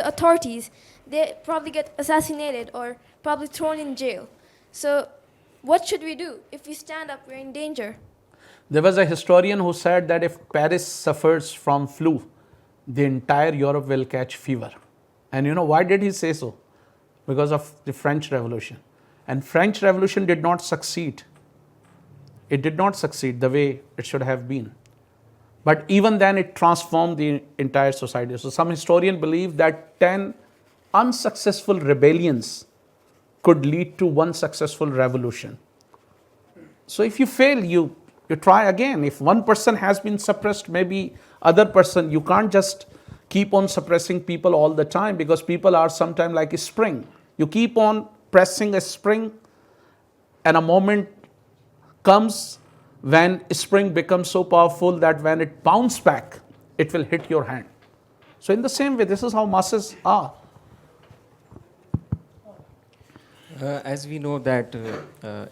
authorities, they probably get assassinated or probably thrown in jail. So what should we do? If we stand up, we're in danger. There was a historian who said that if Paris suffers from flu, the entire Europe will catch fever. And why did he say so? Because of the French Revolution. And French Revolution did not succeed. It did not succeed the way it should have been. But even then, it transformed the entire society. So some historians believe that 10 unsuccessful rebellions could lead to one successful revolution. So if you fail, you try again. If one person has been suppressed, maybe other person, you can't just keep on suppressing people all the time, because people are sometimes like a spring. You keep on pressing a spring, and a moment comes when a spring becomes so powerful that when it bounces back, it will hit your hand. So in the same way, this is how masses are. As we know that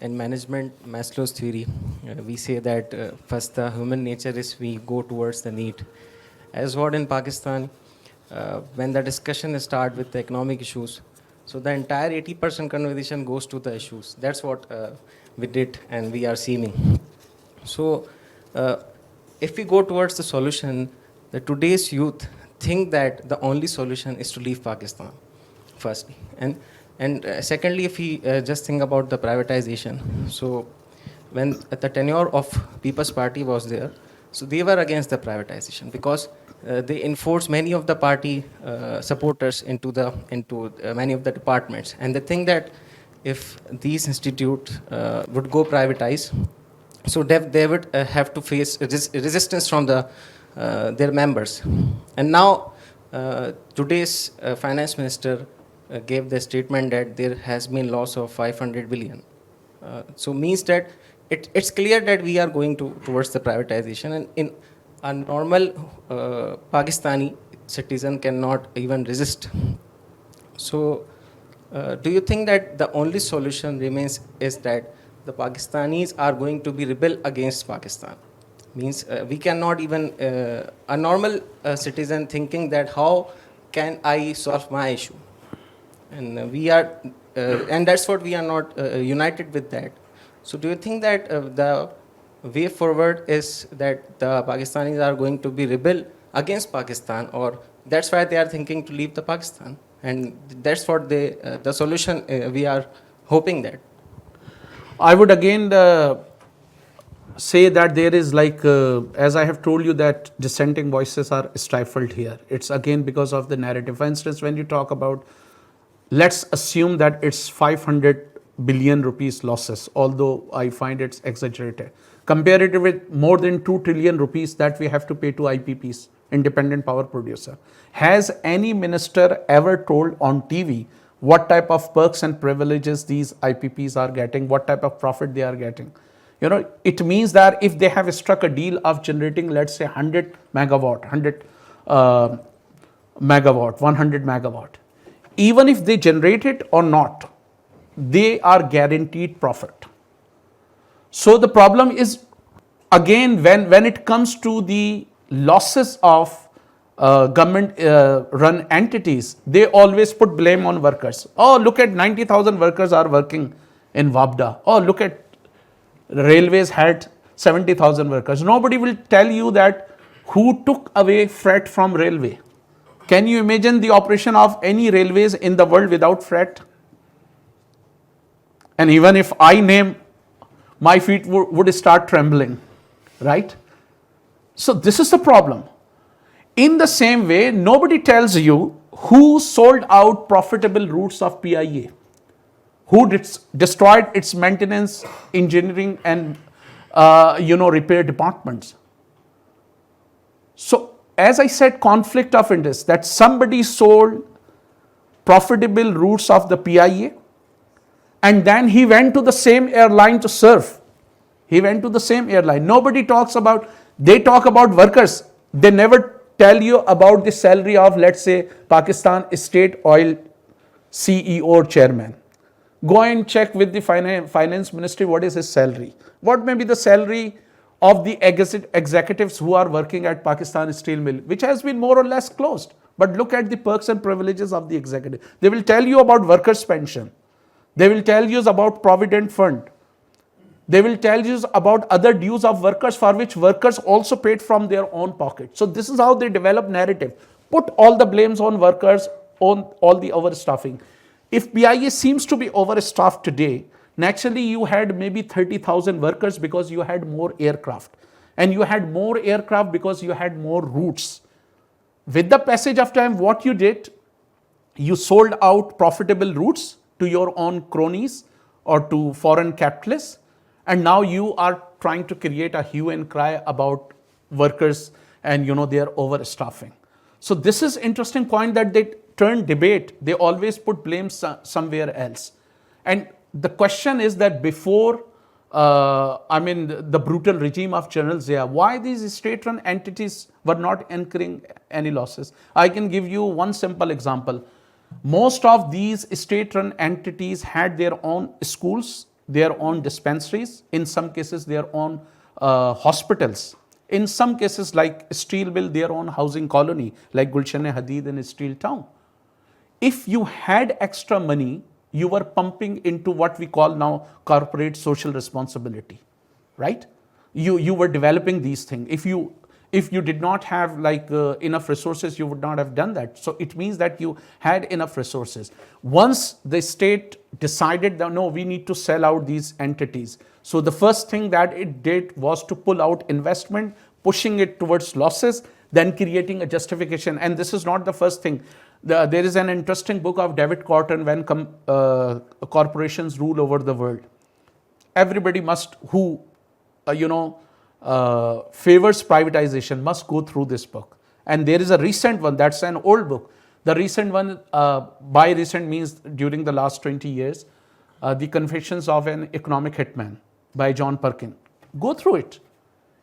in management, Maslow's theory, we say that first the human nature is we go towards the need. As what in Pakistan, when the discussion starts with the economic issues, so the entire 80% conversation goes to the issues. That's what we did and we are seeing. So if we go towards the solution, the today's youth think that the only solution is to leave Pakistan, firstly. And secondly, if we just think about the privatization, so when the tenure of People's Party was there, so they were against the privatization because they enforced many of the party supporters into many of the departments. And they think that if these institutes would go privatized, so they would have to face resistance from their members. And now today's finance minister gave the statement that there has been loss of 500 billion. So means that it's clear that we are going towards the privatization, and in a normal Pakistani citizen cannot even resist. So do you think that the only solution remains is that the Pakistanis are going to be rebel against Pakistan? Means we cannot even, a normal citizen thinking that how can I solve my issue? And we are, and that's what we are not united with that. So do you think that the way forward is that the Pakistanis are going to be rebel against Pakistan, or that's why they are thinking to leave the Pakistan? And that's what the solution we are hoping that. I would again say that there is as I have told you, that dissenting voices are stifled here. It's again because of the narrative. For instance, when you talk about, let's assume that it's 500 billion rupees losses, although I find it's exaggerated. Comparative with more than 2 trillion rupees that we have to pay to IPPs, independent power producer. Has any minister ever told on TV what type of perks and privileges these IPPs are getting, what type of profit they are getting? It means that if they have struck a deal of generating, let's say 100 megawatt, 100 megawatt, even if they generate it or not, they are guaranteed profit. So the problem is, again, when it comes to the losses of government run entities, they always put blame on workers. Oh, look at 90,000 workers are working in WAPDA. Oh, look at railways had 70,000 workers. Nobody will tell you that who took away freight from railway. Can you imagine the operation of any railways in the world without freight? And even if I name, my feet would start trembling, right? So this is the problem. In the same way, nobody tells you who sold out profitable routes of PIA, who destroyed its maintenance, engineering, and repair departments. So, as I said, conflict of interest, that somebody sold profitable routes of the PIA, and then he went to the same airline to serve. He went to the same airline. Nobody talks about, they talk about workers. They never tell you about the salary of, let's say, Pakistan State Oil CEO or chairman. Go and check with the finance ministry what is his salary. What may be the salary of the executives who are working at Pakistan Steel Mill, which has been more or less closed. But look at the perks and privileges of the executive. They will tell you about workers' pension. They will tell you about provident fund. They will tell you about other dues of workers for which workers also paid from their own pocket. So this is how they develop narrative. Put all the blames on workers, on all the overstaffing. If PIA seems to be overstaffed today, naturally you had maybe 30,000 workers because you had more aircraft. And you had more aircraft because you had more routes. With the passage of time, what you did, you sold out profitable routes to your own cronies or to foreign capitalists. And now you are trying to create a hue and cry about workers and their overstaffing. So this is interesting point that they turn debate. They always put blame somewhere else. And the question is that before, the brutal regime of General Zia, why these state-run entities were not incurring any losses? I can give you one simple example. Most of these state-run entities had their own schools, their own dispensaries, in some cases their own hospitals. In some cases like Steel Mill, their own housing colony, like Gulshan-e-Hadid in Steel Town. If you had extra money, you were pumping into what we call now corporate social responsibility, right? You were developing these things. If you did not have enough resources, you would not have done that. So it means that you had enough resources. Once the state decided that no, we need to sell out these entities. So the first thing that it did was to pull out investment, pushing it towards losses, then creating a justification. And this is not the first thing. There is an interesting book of David Corton, When Corporations Rule Over the World. Everybody who favors privatization must go through this book. And there is a recent one, that's an old book. The recent one, by recent means during the last 20 years, The Confessions of an Economic Hitman by John Perkin. Go through it.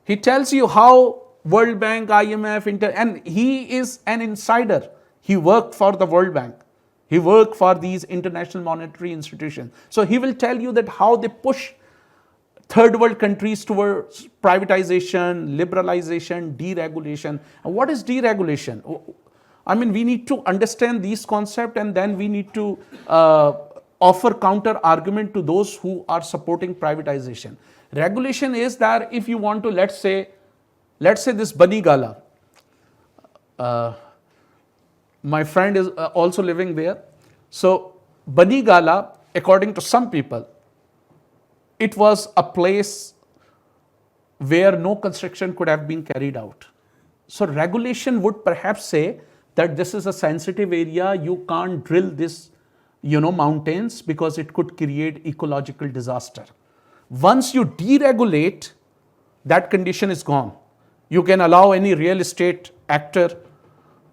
He tells you how World Bank, IMF, and he is an insider. He worked for the World Bank. He worked for these international monetary institutions. So he will tell you that how they push third world countries towards privatization, liberalization, deregulation. And what is deregulation? I mean, we need to understand these concepts, and then we need to offer counter argument to those who are supporting privatization. Regulation is that if you want to, let's say this Bani Gala, my friend is also living there. So Bani Gala, according to some people, it was a place where no construction could have been carried out. So regulation would perhaps say that this is a sensitive area, you can't drill this, mountains because it could create ecological disaster. Once you deregulate, that condition is gone. You can allow any real estate actor,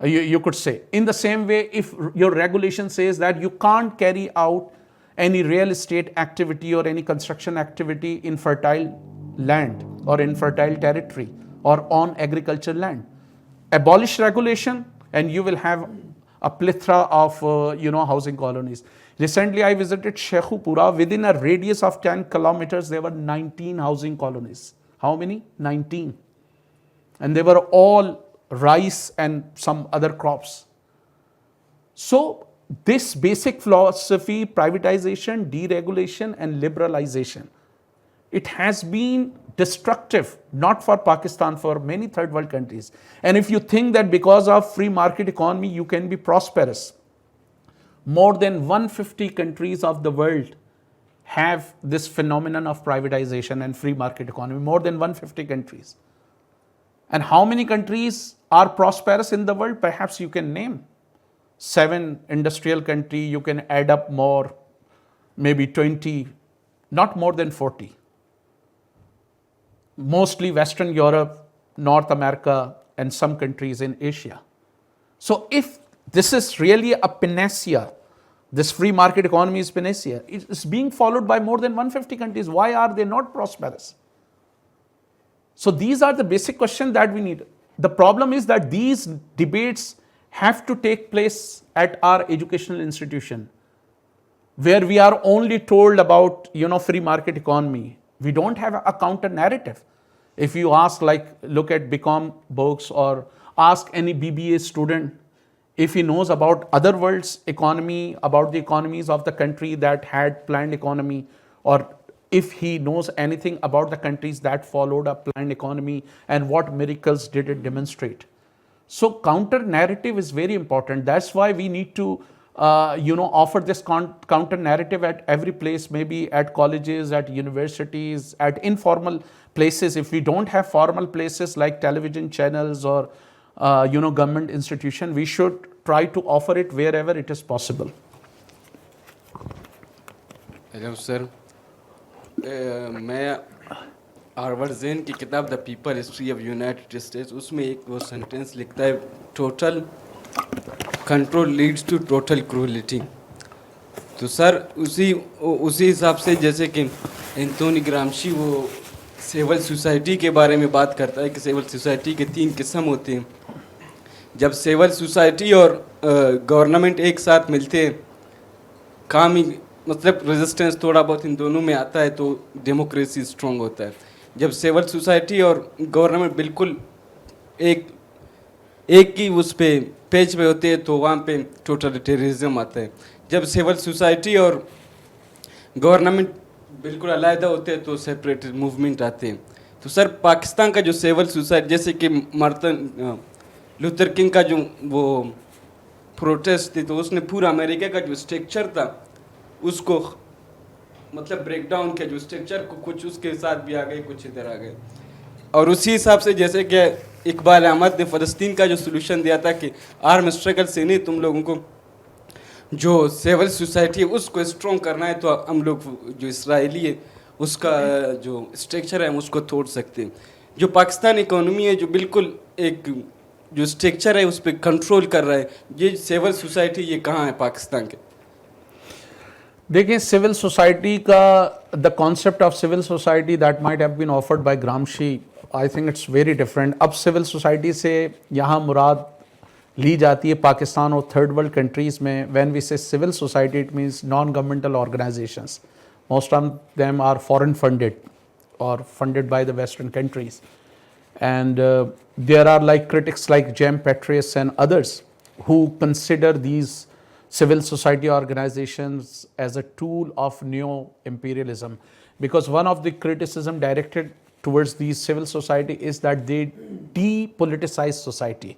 you could say. In the same way, if your regulation says that you can't carry out any real estate activity or any construction activity in fertile land or in fertile territory or on agricultural land, abolish regulation and you will have a plethora of housing colonies. Recently I visited Sheikhupura. Within a radius of 10 kilometers there were 19 housing colonies. How many? 19. And they were all rice and some other crops. So this basic philosophy, privatization, deregulation and liberalization, it has been destructive, not for Pakistan, for many third world countries. And if you think that because of free market economy you can be prosperous, more than 150 countries of the world have this phenomenon of privatization and free market economy, more than 150 countries. And how many countries are prosperous in the world? Perhaps you can name 7 industrial countries, you can add up more, maybe 20, not more than 40. Mostly Western Europe, North America, and some countries in Asia. So if this is really a panacea, this free market economy is panacea, it is being followed by more than 150 countries. Why are they not prosperous? So these are the basic questions that we need. The problem is that these debates have to take place at our educational institution, where we are only told about, free market economy. We don't have a counter narrative. If you ask, look at BCom books or ask any BBA student if he knows about other world's economy, about the economies of the country that had planned economy, or if he knows anything about the countries that followed a planned economy and what miracles did it demonstrate. So counter narrative is very important. That's why we need to offer this counter narrative at every place, maybe at colleges, at universities, at informal places. If we don't have formal places like television channels or government institution, we should try to offer it wherever it is possible. Hello sir, मैं Howard Zinn की किताब the people history of United States उसमें एक वो sentence लिखता है, total control leads to total cruelty. तो sir उसी हिसाब से जैसे कि एंथोनी ग्रामशी वो सिविल सोसाइटी के बारे में बात करता है कि सिविल सोसाइटी के 3 किस्म होते हैं. जब सिविल सोसाइटी और गवर्नमेंट एक साथ मिलते हैं, काम ही मतलब रेजिस्टेंस थोड़ा बहुत इन दोनों में आता है तो डेमोक्रेसी स्ट्रॉन्ग होता है. जब सिविल सोसाइटी और गवर्नमेंट बिल्कुल एक ही उस पे पेज पे होते हैं तो वहाँ पे टोटलिटेरिज्म आता है. जब सिविल सोसाइटी और गवर्नमेंट बिल्कुल अलग होते हैं तो सेपरेटिव मूवमेंट आते हैं. तो सर पाकिस्तान का जो सिविल सोसाइटी, जैसे कि मार्टिन लूथर किंग का जो वो प्रोटेस्ट थी, तो उसने पूरा अमेरिका का जो स्ट्रक्चर था उसको मतलब ब्रेक डाउन किया, जो स्ट्रक्चर को कुछ उसके साथ भी आ गए, कुछ इधर आ गए. और उसी हिसाब से जैसे कि इकबाल अहमद ने फ़लस्तीन का जो सोल्यूशन दिया था कि आर्म स्ट्रगल से नहीं, तुम लोगों को जो सिविल सोसाइटी है उसको स्ट्रॉन्ग करना है, तो हम लोग जो इसराइली है उसका जो स्ट्रक्चर है हम उसको तोड़ सकते हैं. जो पाकिस्तान इकोनॉमी है जो बिल्कुल एक जो स्ट्रक्चर है उस पर कंट्रोल कर रहा है, ये सिविल सोसाइटी ये कहाँ है पाकिस्तान के? देखिए, सिविल सोसाइटी का the concept of civil society that might have been offered by Gramsci, I think it's very different. अब सिविल सोसाइटी से यहाँ मुराद ली जाती है पाकिस्तान और थर्ड वर्ल्ड कंट्रीज़ में. When we say civil society it means non governmental organisations. Most of them are foreign funded और funded by the western countries. And there are like critics like Jem Petraeus and others who consider these civil society organizations as a tool of neo-imperialism, because one of the criticism directed towards these civil society is that they depoliticize society.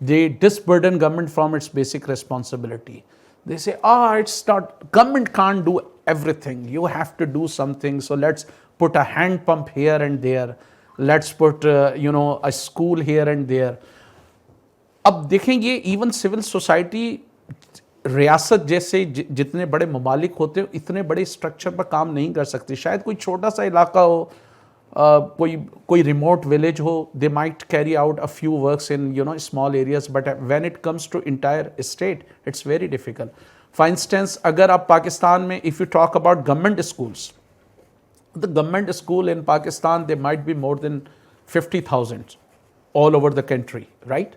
They disburden government from its basic responsibility. They say, it's not, government can't do everything. You have to do something. So let's put a hand pump here and there. Let's put a school here and there. अब देखेंगे even civil society रियासत जैसे जितने बड़े ममालिक होते हैं इतने बड़े स्ट्रक्चर पर काम नहीं कर सकते. शायद कोई छोटा सा इलाका हो, कोई रिमोट विलेज हो, they might carry out a few works in small areas, but when it comes to entire state it's very difficult. For instance, अगर आप पाकिस्तान में if you talk about government schools, the government school in Pakistan, there might be more than 50,000 all over the country, right?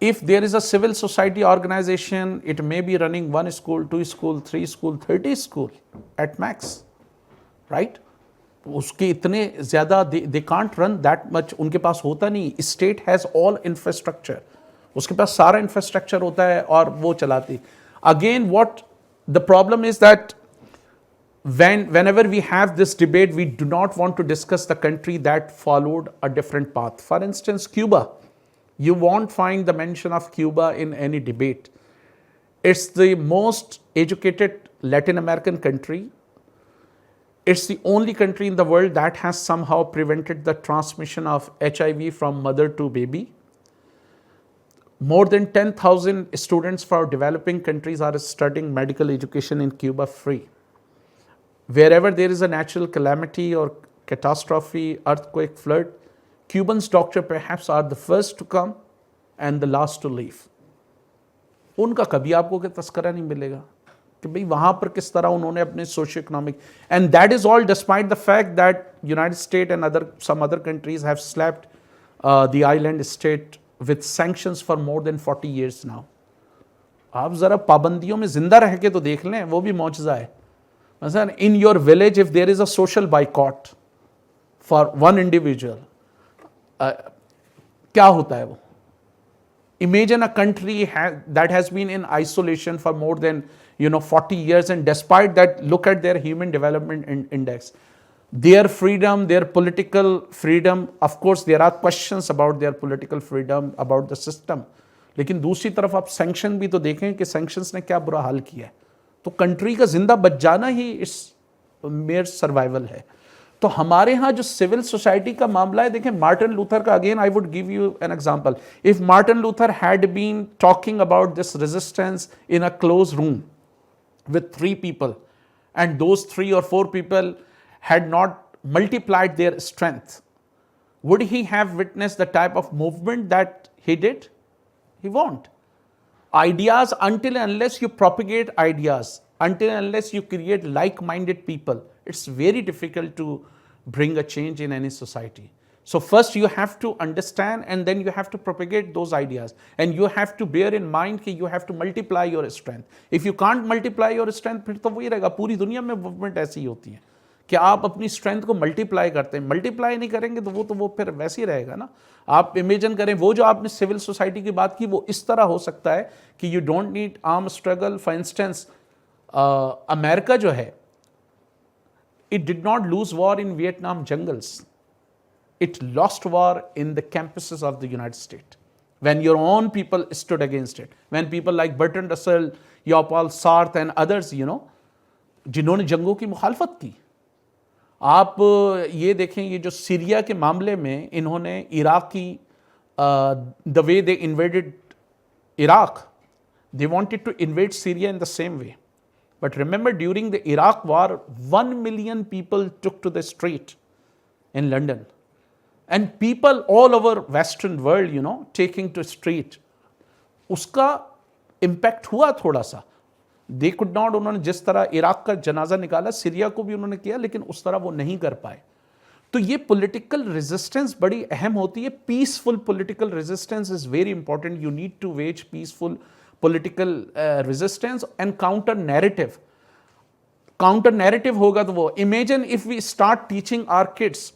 If there is a civil society organization, it may be running 1 school, 2 school, 3 school, 30 school at max, right? उसके इतने ज़्यादा they can't run that much, उनके पास होता नहीं. State has all infrastructure, उसके पास सारा infrastructure होता है और वो चलाती. Again, what the problem is that whenever we have this debate, we do not want to discuss the country that followed a different path. For instance, Cuba. You won't find the mention of Cuba in any debate. It's the most educated Latin American country. It's the only country in the world that has somehow prevented the transmission of HIV from mother to baby. More than 10,000 students from developing countries are studying medical education in Cuba free. Wherever there is a natural calamity or catastrophe, earthquake, flood, Cubans doctor perhaps are the first to come and the last to leave. उनका कभी आपको कोई तस्करा नहीं मिलेगा कि भाई वहाँ पर किस तरह उन्होंने अपने socio-economic, and that is all despite the fact that United States and some other countries have slapped the island state with sanctions for more than 40 years now. आप ज़रा पाबंदियों में ज़िंदा रह के तो देख लें, वो भी मौजज़ा है. مثلا in your village if there is a social boycott for one individual, क्या होता है वो? Imagine a country that has been in isolation for more than 40 years, and despite that, look at their human development index. Their freedom, their political freedom, of course there are questions about their political freedom, about the system. लेकिन दूसरी तरफ आप sanction भी तो देखें कि sanctions ने क्या बुरा हाल किया है. तो कंट्री का जिंदा बच जाना ही इस मेयर सर्वाइवल है. तो हमारे यहाँ जो सिविल सोसाइटी का मामला है, देखें मार्टिन लूथर का, again I would give you an example. If Martin Luther had been talking about this resistance in a close room with 3 people, and those 3 or 4 people had not multiplied their strength, would he have witnessed the type of movement that he did? He won't. Ideas, until and unless you propagate ideas, until and unless you create like-minded people, it's very difficult to bring a change in any society. So first you have to understand, and then you have to propagate those ideas, and you have to bear in mind कि you have to multiply your strength. If you can't multiply your strength, फिर तो वही रहेगा. पूरी दुनिया में movement ऐसी ही होती है कि आप अपनी स्ट्रेंथ को मल्टीप्लाई करते हैं. मल्टीप्लाई नहीं करेंगे तो वो फिर वैसे ही रहेगा ना. आप इमेजिन करें, वो जो आपने सिविल सोसाइटी की बात की, वो इस तरह हो सकता है कि you don't need arm struggle. For instance America जो है, it did not lose war in Vietnam jungles. It lost war in the campuses of the United States when your own people stood against it. When people like Bertrand Russell, Leopold Sartre and others, जिन्होंने जंगों की मुखालफत की. आप ये देखें, ये जो Syria के मामले में इन्होंने इराक की, the way they invaded Iraq, they wanted to invade Syria in the same way. But remember, during the Iraq war, 1 million people took to the street in London. And people all over Western world, taking to street, उसका impact हुआ थोड़ा सा. They could not, उन्होंने जिस तरह Iraq का जनाजा निकाला, सीरिया को भी उन्होंने किया, लेकिन उस तरह वो नहीं कर पाए. तो ये political resistance बड़ी अहम होती है. Peaceful political resistance is very important. You need to wage peaceful political resistance and counter narrative. Counter narrative होगा तो वो. Imagine if we start teaching our kids.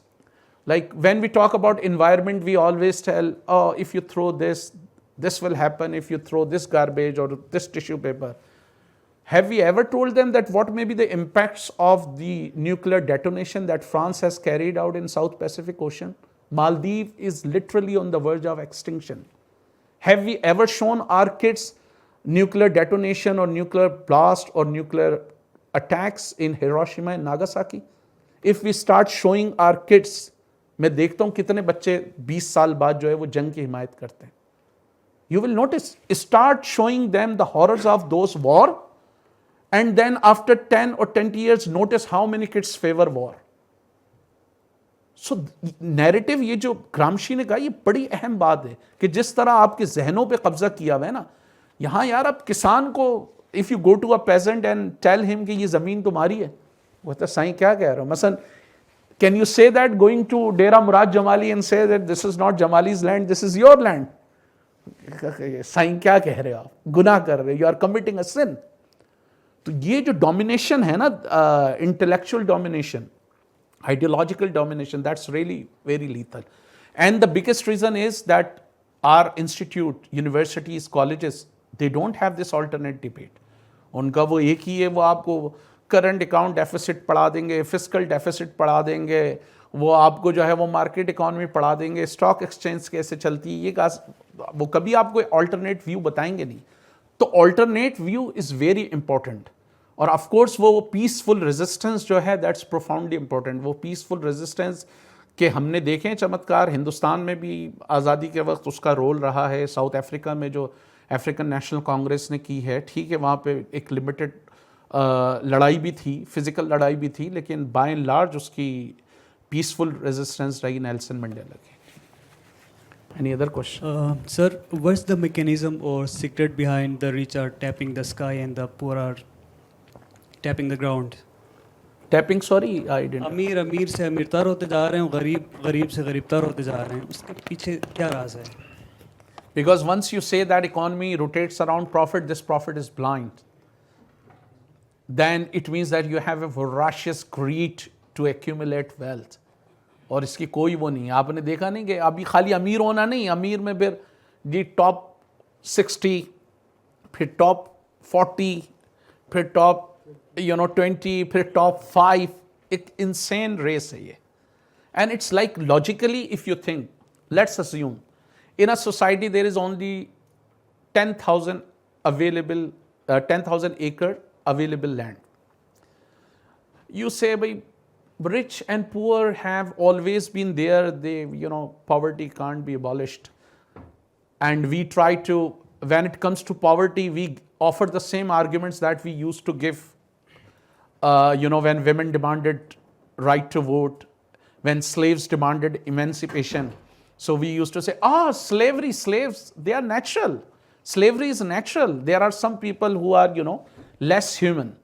Like when we talk about environment, we always tell, oh, if you throw this, this will happen. If you throw this garbage or this tissue paper. Have we ever told them that what may be the impacts of the nuclear detonation that France has carried out in South Pacific Ocean? Maldives is literally on the verge of extinction. Have we ever shown our kids nuclear detonation or nuclear blast or nuclear attacks in Hiroshima and Nagasaki? If we start showing our kids, मैं देखता हूं कितने बच्चे 20 साल बाद जो है वो जंग की हिमायत करते हैं. You will notice, start showing them the horrors of those war, and then after 10 or 20 years, notice how many kids favor war. So narrative, ये जो ग्रामशी ने कहा, ये बड़ी अहम बात है कि जिस तरह आपके जहनों पे कब्जा किया हुआ है ना. यहाँ यार आप किसान को, if you go to a peasant and tell him कि ये ज़मीन तुम्हारी है, वो तो साईं क्या कह रहे हो. मसलन can you say that going to Dera Murad Jamali and say that this is not Jamali's land, this is your land? Sai क्या कह रहे हो आप, गुनाह कर रहे हो, you are committing a sin. तो ये जो domination है ना, intellectual domination, ideological domination, that's really very lethal. And the biggest reason is that our institute, universities, colleges, they don't have this alternate debate. उनका वो एक ही है, वो आपको करंट अकाउंट डेफिसिट पढ़ा देंगे, फिस्कल डेफिसिट पढ़ा देंगे, वो आपको जो है वो मार्केट इकोनॉमी पढ़ा देंगे, स्टॉक एक्सचेंज कैसे चलती है, ये वो कभी आपको ऑल्टरनेट व्यू बताएंगे नहीं. तो alternate view is very important. और ऑफ कोर्स वो पीसफुल रेजिस्टेंस जो है दैट्स प्रोफाउंडली इंपॉर्टेंट. वो पीसफुल रेजिस्टेंस के हमने देखे हैं चमत्कार, हिंदुस्तान में भी आज़ादी के वक्त उसका रोल रहा है. साउथ अफ्रीका में जो अफ्रीकन नेशनल कांग्रेस ने की है, ठीक है वहाँ पे एक लिमिटेड लड़ाई भी थी, फिजिकल लड़ाई भी थी, लेकिन बाय एंड लार्ज उसकी पीसफुल रेजिस्टेंस रही नेल्सन मंडेला की. Any other question? Sir, what's the mechanism or secret behind the rich are tapping the sky and the poor are tapping the ground? Tapping, sorry, I didn't. अमीर अमीर से अमीरतर होते जा रहे हैं, गरीब गरीब से गरीबतर होते जा रहे हैं. उसके पीछे क्या राज है? Because once you say that economy rotates around profit, this profit is blind, then it means that you have a voracious greed to accumulate wealth. और इसकी कोई वो नहीं है. आपने देखा नहीं कि अभी खाली अमीर होना नहीं, अमीर में फिर जी टॉप 60, फिर टॉप 40, फिर टॉप 20, फिर टॉप 5. एक इंसेन रेस है ये. And it's like logically if you think, let's assume in a society there is only 10,000 available 10,000 acre available land. You say, bhai, rich and poor have always been there. They, poverty can't be abolished. And we try to, when it comes to poverty, we offer the same arguments that we used to give, when women demanded right to vote, when slaves demanded emancipation. So we used to say, slavery, slaves, they are natural. Slavery is natural. There are some people who are, less human.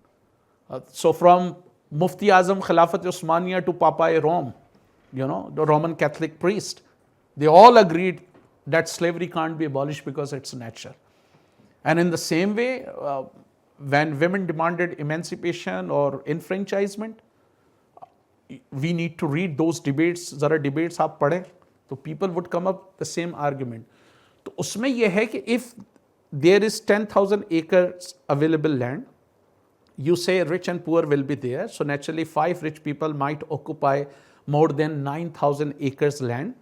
So from Mufti Azam Khilafat Usmania to Papa Rome, the Roman Catholic priest, they all agreed that slavery can't be abolished because it's natural. And in the same way, when women demanded emancipation or enfranchisement, we need to read those debates. Zara debates aap padhe, तो people would come up the same argument. तो उसमें यह है कि if there is 10,000 acres available land, you say rich and poor will be there, so naturally 5 rich people might occupy more than 9,000 acres land,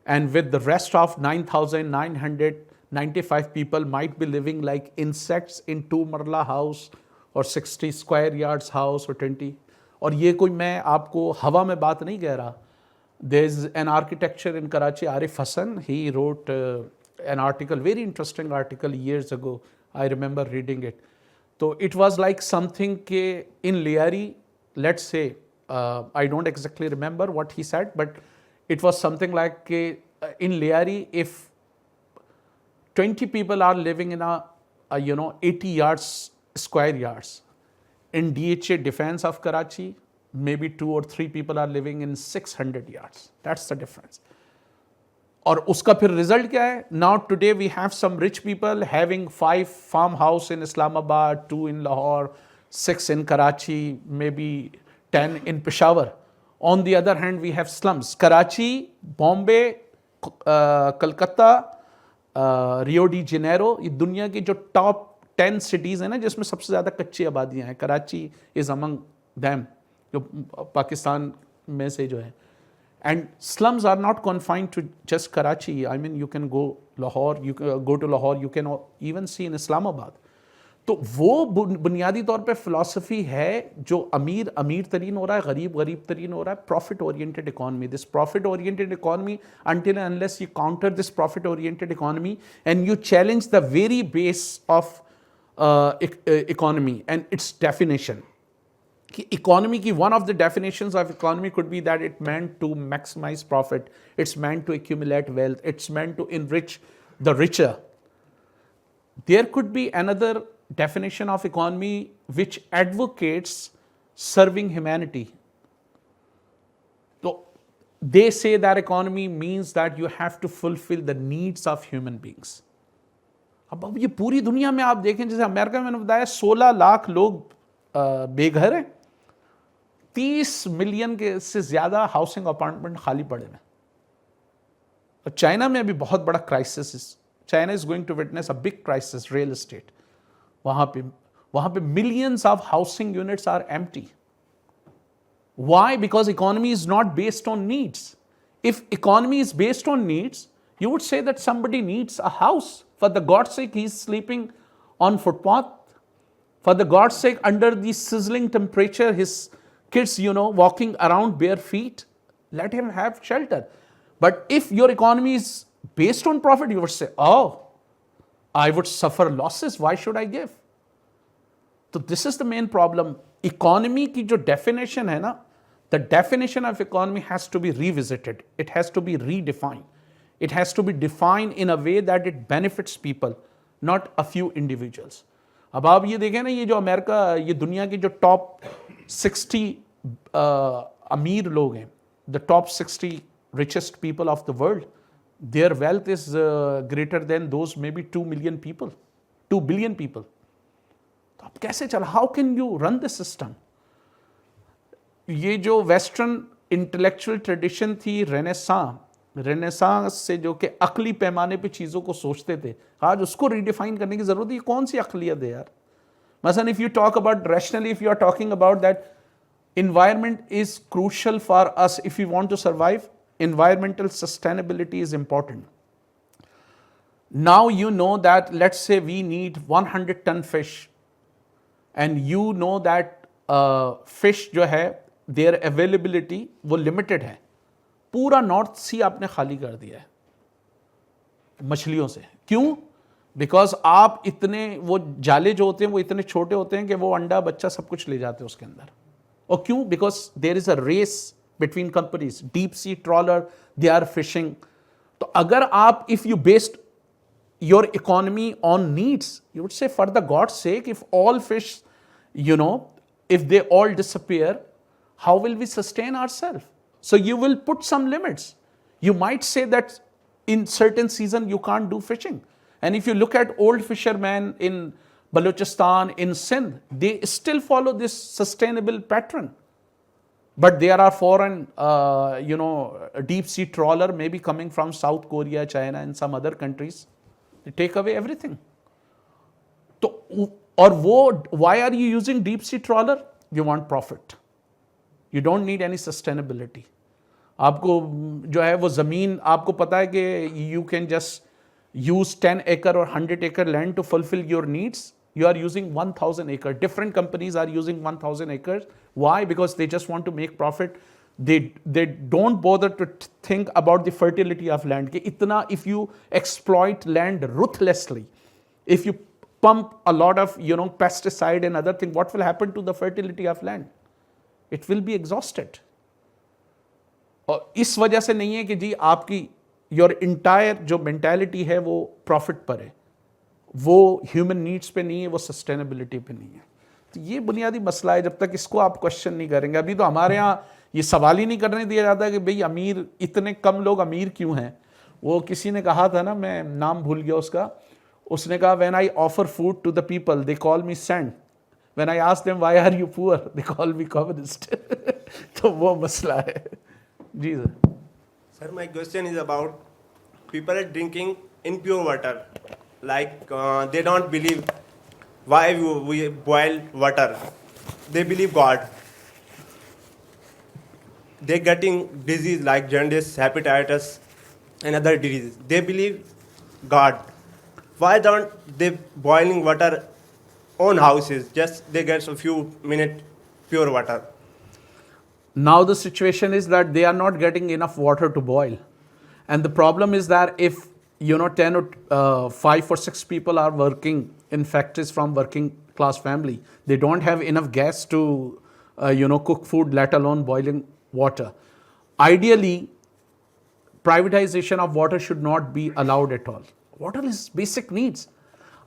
and with the rest of 9,995 people might be living like insects in 2-marla house or 60 square yards house or 20. और ये कोई मैं आपको हवा में बात नहीं कह रहा. There's an architecture in Karachi, Arif Hassan, he wrote an article, very interesting article years ago. I remember reading it. So it was like something in Liari, let's say, I don't exactly remember what he said, but it was something like in Liari, if 20 people are living in a 80 square yards, in DHA defense of Karachi, maybe 2 or 3 people are living in 600 yards. That's the difference. और उसका फिर result क्या है? Now today we have some rich people having 5 farmhouse in Islamabad, 2 in Lahore, 6 in Karachi, maybe 10 in Peshawar. On the other hand, we have slums. Karachi, Bombay, Kolkata, Rio de Janeiro, ये दुनिया की जो top 10 cities हैं ना, जिसमें सबसे ज़्यादा कच्ची आबादियाँ हैं, Karachi is among them. जो पाकिस्तान में से जो है. And slums are not confined to just Karachi. I mean, you can go Lahore, you can go to Lahore, you can even see in Islamabad. तो वो बुनियादी तौर पे फिलॉसफी है जो अमीर अमीर तरीन हो रहा है, गरीब गरीब तरीन हो रहा है. Profit oriented economy. This profit oriented economy, until and unless you counter this profit oriented economy and you challenge the very base of economy and its definition. Economy ki one of the definitions of economy could be that it meant to maximize profit, it's meant to accumulate wealth, it's meant to enrich the richer. There could be another definition of economy which advocates serving humanity. So they say that economy means that you have to fulfill the needs of human beings. अब ये पूरी दुनिया में आप देखें, जैसे America में मैंने बताया 16 लाख लोग बेघर हैं, 30 मिलियन के से ज़्यादा हाउसिंग अपार्टमेंट खाली पड़े हैं. और चाइना में अभी बहुत बड़ा क्राइसिस है. China is going to witness a big crisis, real estate. वहाँ पे millions of housing units are empty. Why? Because economy is not based on needs. If economy is based on needs, you would say that somebody needs a house. For the God's sake, he's sleeping on footpath. For the God's sake, under the sizzling temperature, his kids, walking around bare feet, let him have shelter. But if your economy is based on profit, you would say, oh, I would suffer losses, why should I give? So this is the main problem. Economy की जो definition है ना, the definition of economy has to be revisited. It has to be redefined. It has to be defined in a way that it benefits people, not a few individuals. अब आप ये देखें ना, ये जो अमेरिका, ये दुनिया की जो टॉप 60 अमीर लोग हैं, the top 60 richest people of the world, their wealth is greater than those maybe 2 million people, 2 billion people. तो आप कैसे चला? How can you run the system? ये जो वेस्टर्न इंटेलेक्चुअल ट्रेडिशन थी, रेनेसांस से जो कि अकली पैमाने पे चीज़ों को सोचते थे, आज उसको रीडिफाइन करने की ज़रूरत है. कौन सी अकलियत है यार? मसलन if you talk about rationally, if you are talking about that environment is crucial for us if we want to survive, environmental sustainability is important. Now you know that, let's say we need 100-ton fish, and you know that fish जो है their availability वो limited है. पूरा north सी आपने खाली कर दिया है मछलियों से. क्यों? बिकॉज आप इतने, वो जाले जो होते हैं वो इतने छोटे होते हैं कि वो अंडा बच्चा सब कुछ ले जाते हैं उसके अंदर. और क्यों? Because there is a race between companies, deep sea trawler, they are fishing. तो अगर आप, if you based your economy on needs, you would say for the God sake, if all fish, if they all disappear, how will we sustain ourselves? So you will put some limits. You might say that in certain season you can't do fishing. And if you look at old fishermen in Balochistan, in Sindh, they still follow this sustainable pattern. But there are foreign, deep sea trawler maybe coming from South Korea, China and some other countries. They take away everything. तो और वो, why are you using deep sea trawler? You want profit. You don't need any sustainability. आपको जो है वो ज़मीन, आपको पता है कि you can just use 10 acre or 100 acre land to fulfill your needs. You are using 1,000 acre. Different companies are using 1,000 acres. Why? Because they just want to make profit. They don't bother to think about the fertility of land. कि इतना, if you exploit land ruthlessly, if you pump a lot of pesticide and other thing, what will happen to the fertility of land? It will be exhausted. और इस वजह से नहीं है कि जी आपकी your entire जो mentality है वो profit पर है, वो human needs पे नहीं है, वो sustainability पे नहीं है. तो ये बुनियादी मसला है. जब तक इसको आप क्वेश्चन नहीं करेंगे, अभी तो हमारे यहाँ ये सवाल ही नहीं करने दिया जाता कि भाई अमीर, इतने कम लोग अमीर क्यों हैं. वो किसी ने कहा था ना, मैं नाम भूल गया उसका, उसने कहा when I offer food to the people they call me saint, when I ask them why are you poor they call me communist. तो वो मसला है जी sir. Sir, my question is about people are drinking impure water. Like they don't believe why we boil water. They believe God. They're getting disease like jaundice, hepatitis, and other diseases. They believe God. Why don't they boiling water on houses? Just they get a few minutes pure water. Now the situation is that they are not getting enough water to boil, and the problem is that if 10 or 5 or 6 people are working in factories from working class family, they don't have enough gas to cook food, let alone boiling water. Ideally, privatization of water should not be allowed at all. Water is basic needs.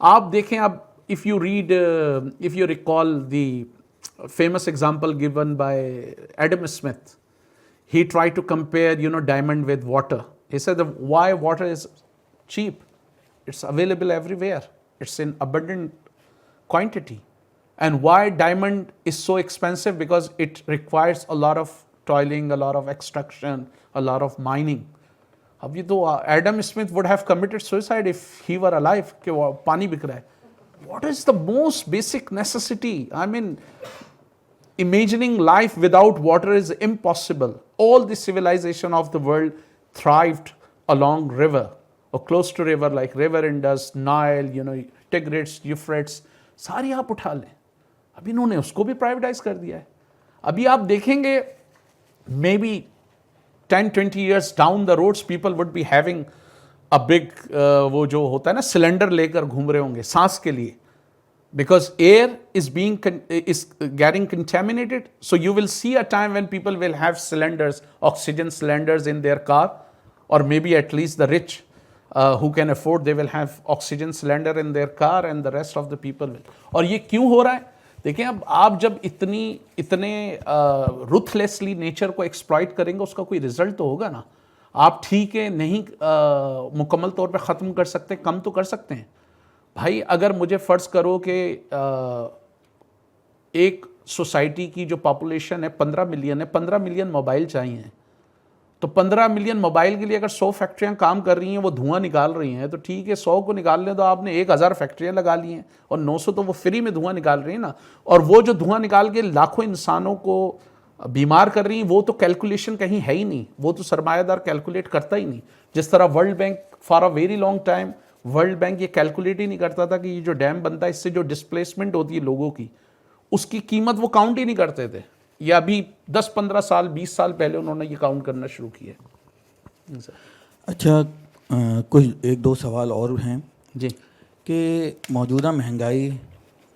आप देखें, आप if you read, if you recall the famous example given by Adam Smith, he tried to compare diamond with water. He said that why water is cheap? It's available everywhere. It's in abundant quantity. And why diamond is so expensive? Because it requires a lot of toiling, a lot of extraction, a lot of mining. अब ये तो Adam Smith would have committed suicide if he were alive कि वो पानी बिक रहा है. What is the most basic necessity? I mean, imagining life without water is impossible. All the civilization of the world thrived along river or close to river, like river Indus, Nile, Tigris, Euphrates. सारी आप उठा लें. اب انہوں نے اس کو بھی privatise کر دیا ہے. ابھی آپ دیکھیں گے may be 10-20 years down the roads people would be having a big وہ جو ہوتا ہے نا سلنڈر لے کر گھوم رہے ہوں گے سانس کے لیے, because air is getting contaminated. So you will see a time when people will have cylinders, oxygen cylinders in their car, or maybe at least the rich who can afford, they will have oxygen cylinder in their car, and the rest of the people will. اور یہ کیوں ہو رہا ہے؟ دیکھیں اب آپ جب اتنے رuthlessly نیچر کو ایکسپلائٹ کریں گے اس کا کوئی رزلٹ تو ہوگا نا. آپ ٹھیک ہے نہیں مکمل طور پہ ختم کر سکتے, کم تو کر سکتے ہیں. بھائی اگر مجھے فرض کرو کہ ایک سوسائٹی کی جو پاپولیشن ہے 15 ملین ہے, 15 ملین موبائل چاہیے, تو 15 ملین موبائل کے لیے اگر 100 فیکٹریاں کام کر رہی ہیں, وہ دھواں نکال رہی ہیں, تو ٹھیک ہے 100 کو نکال لیں تو آپ نے 1000 فیکٹریاں لگا لی ہیں, اور 900 تو وہ فری میں دھواں نکال رہی ہیں نا. اور وہ جو دھواں نکال کے لاکھوں انسانوں کو بیمار کر رہی ہیں, وہ تو کیلکولیشن کہیں ہے ہی نہیں, وہ تو سرمایہ دار کیلکولیٹ کرتا ہی نہیں. جس طرح world bank for a very long time world bank یہ کیلکولیٹ ہی نہیں کرتا تھا کہ یہ جو ڈیم بنتا ہے اس سے جو ڈسپلیسمنٹ ہوتی ہے لوگوں کی, اس کی قیمت وہ کاؤنٹ ہی نہیں کرتے تھے. یہ ابھی 10-15 سال 20 سال پہلے انہوں نے یہ کاؤنٹ کرنا شروع کیا. اچھا, کچھ 1-2 سوال اور ہیں جی. کہ موجودہ مہنگائی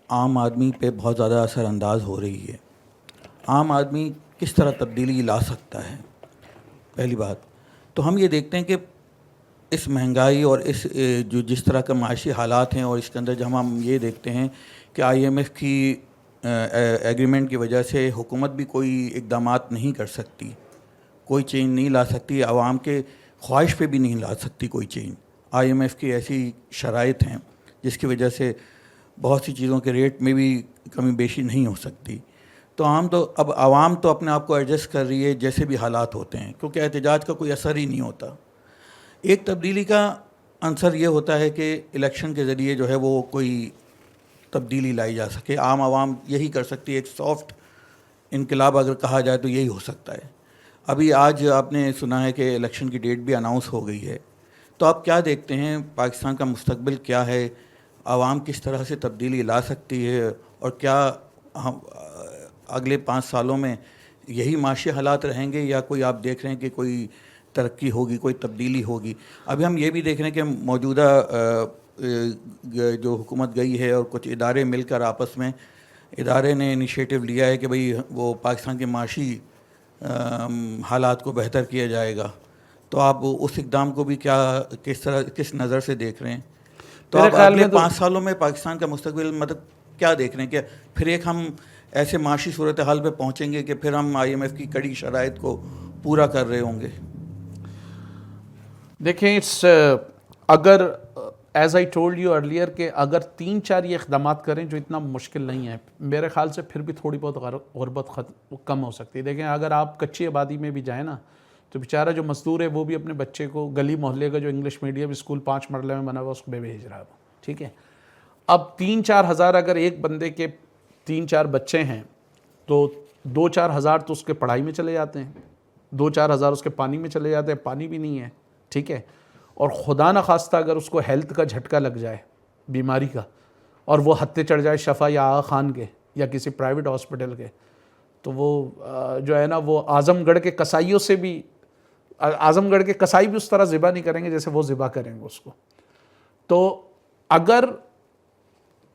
عام آدمی پہ بہت زیادہ اثر انداز ہو رہی ہے. عام آدمی کس طرح تبدیلی لا سکتا ہے؟ پہلی بات تو ہم یہ دیکھتے ہیں کہ اس مہنگائی اور اس جو جس طرح کا معاشی حالات ہیں, اور اس کے اندر جب ہم یہ دیکھتے ہیں کہ IMF کی ایگریمنٹ کی وجہ سے حکومت بھی کوئی اقدامات نہیں کر سکتی, کوئی چینج نہیں لا سکتی, عوام کے خواہش پہ بھی نہیں لا سکتی کوئی چینج. IMF کی ایسی شرائط ہیں جس کی وجہ سے بہت سی چیزوں کے ریٹ میں بھی کمی بیشی نہیں ہو سکتی. تو اب عوام تو اپنے آپ کو ایڈجسٹ کر رہی ہے جیسے بھی حالات ہوتے ہیں, کیونکہ احتجاج کا کوئی اثر ہی نہیں ہوتا. ایک تبدیلی کا عنصر یہ ہوتا ہے کہ الیکشن کے ذریعے جو ہے وہ کوئی تبدیلی لائی جا سکے. عام عوام یہی کر سکتی ہے, ایک سافٹ انقلاب اگر کہا جائے تو یہی ہو سکتا ہے. ابھی آج آپ نے سنا ہے کہ الیکشن کی ڈیٹ بھی اناؤنس ہو گئی ہے. تو آپ کیا دیکھتے ہیں پاکستان کا مستقبل کیا ہے؟ عوام کس طرح سے تبدیلی لا سکتی ہے, اور کیا ہم اگلے 5 سالوں میں یہی معاشی حالات رہیں گے, یا کوئی آپ دیکھ رہے ہیں کہ کوئی ترقی ہوگی, کوئی تبدیلی ہوگی؟ ابھی ہم یہ بھی دیکھ رہے ہیں کہ موجودہ جو حکومت گئی ہے اور کچھ ادارے مل کر آپس میں ادارے نے انیشیٹو لیا ہے کہ بھئی وہ پاکستان کے معاشی حالات کو بہتر کیا جائے گا. تو آپ اس اقدام کو بھی کس نظر سے دیکھ رہے ہیں؟ تو آپ اگلے 5 سالوں میں پاکستان کا مستقبل مطلب کیا دیکھ رہے ہیں؟ کہ پھر ایک ہم ایسے معاشی صورتحال پہ پہنچیں گے کہ پھر ہم IMF کی کڑی شرائط کو پورا کر رہے ہوں گے؟ دیکھیں اگر as I told you earlier کہ اگر 3-4 یہ اقدامات کریں جو اتنا مشکل نہیں ہے, میرے خیال سے پھر بھی تھوڑی بہت غربت کم ہو سکتی ہے. دیکھیں اگر آپ کچی آبادی میں بھی جائیں نا, تو بیچارہ جو مزدور ہے وہ بھی اپنے بچے کو گلی محلے کا جو انگلش میڈیم اسکول 5 مرلے میں بنا ہوا اس کو بھیج رہا ہے, ٹھیک ہے. اب 3-4 ہزار اگر ایک بندے کے 3-4 بچے ہیں تو 2-4 ہزار تو اس کے پڑھائی میں چلے جاتے ہیں, 2-4 ہزار اس کے پانی میں چلے جاتے ہیں, پانی بھی نہیں ہے, ٹھیک ہے. اور خدا نخواستہ اگر اس کو ہیلتھ کا جھٹکا لگ جائے بیماری کا, اور وہ ہتھے چڑھ جائے شفا یا آغا خان کے یا کسی پرائیویٹ ہاسپٹل کے, تو وہ جو ہے نا وہ اعظم گڑھ کے کسائیوں سے بھی, اعظم گڑھ کے کسائی بھی اس طرح ذبح نہیں کریں گے جیسے وہ ذبح کریں گے اس کو. تو اگر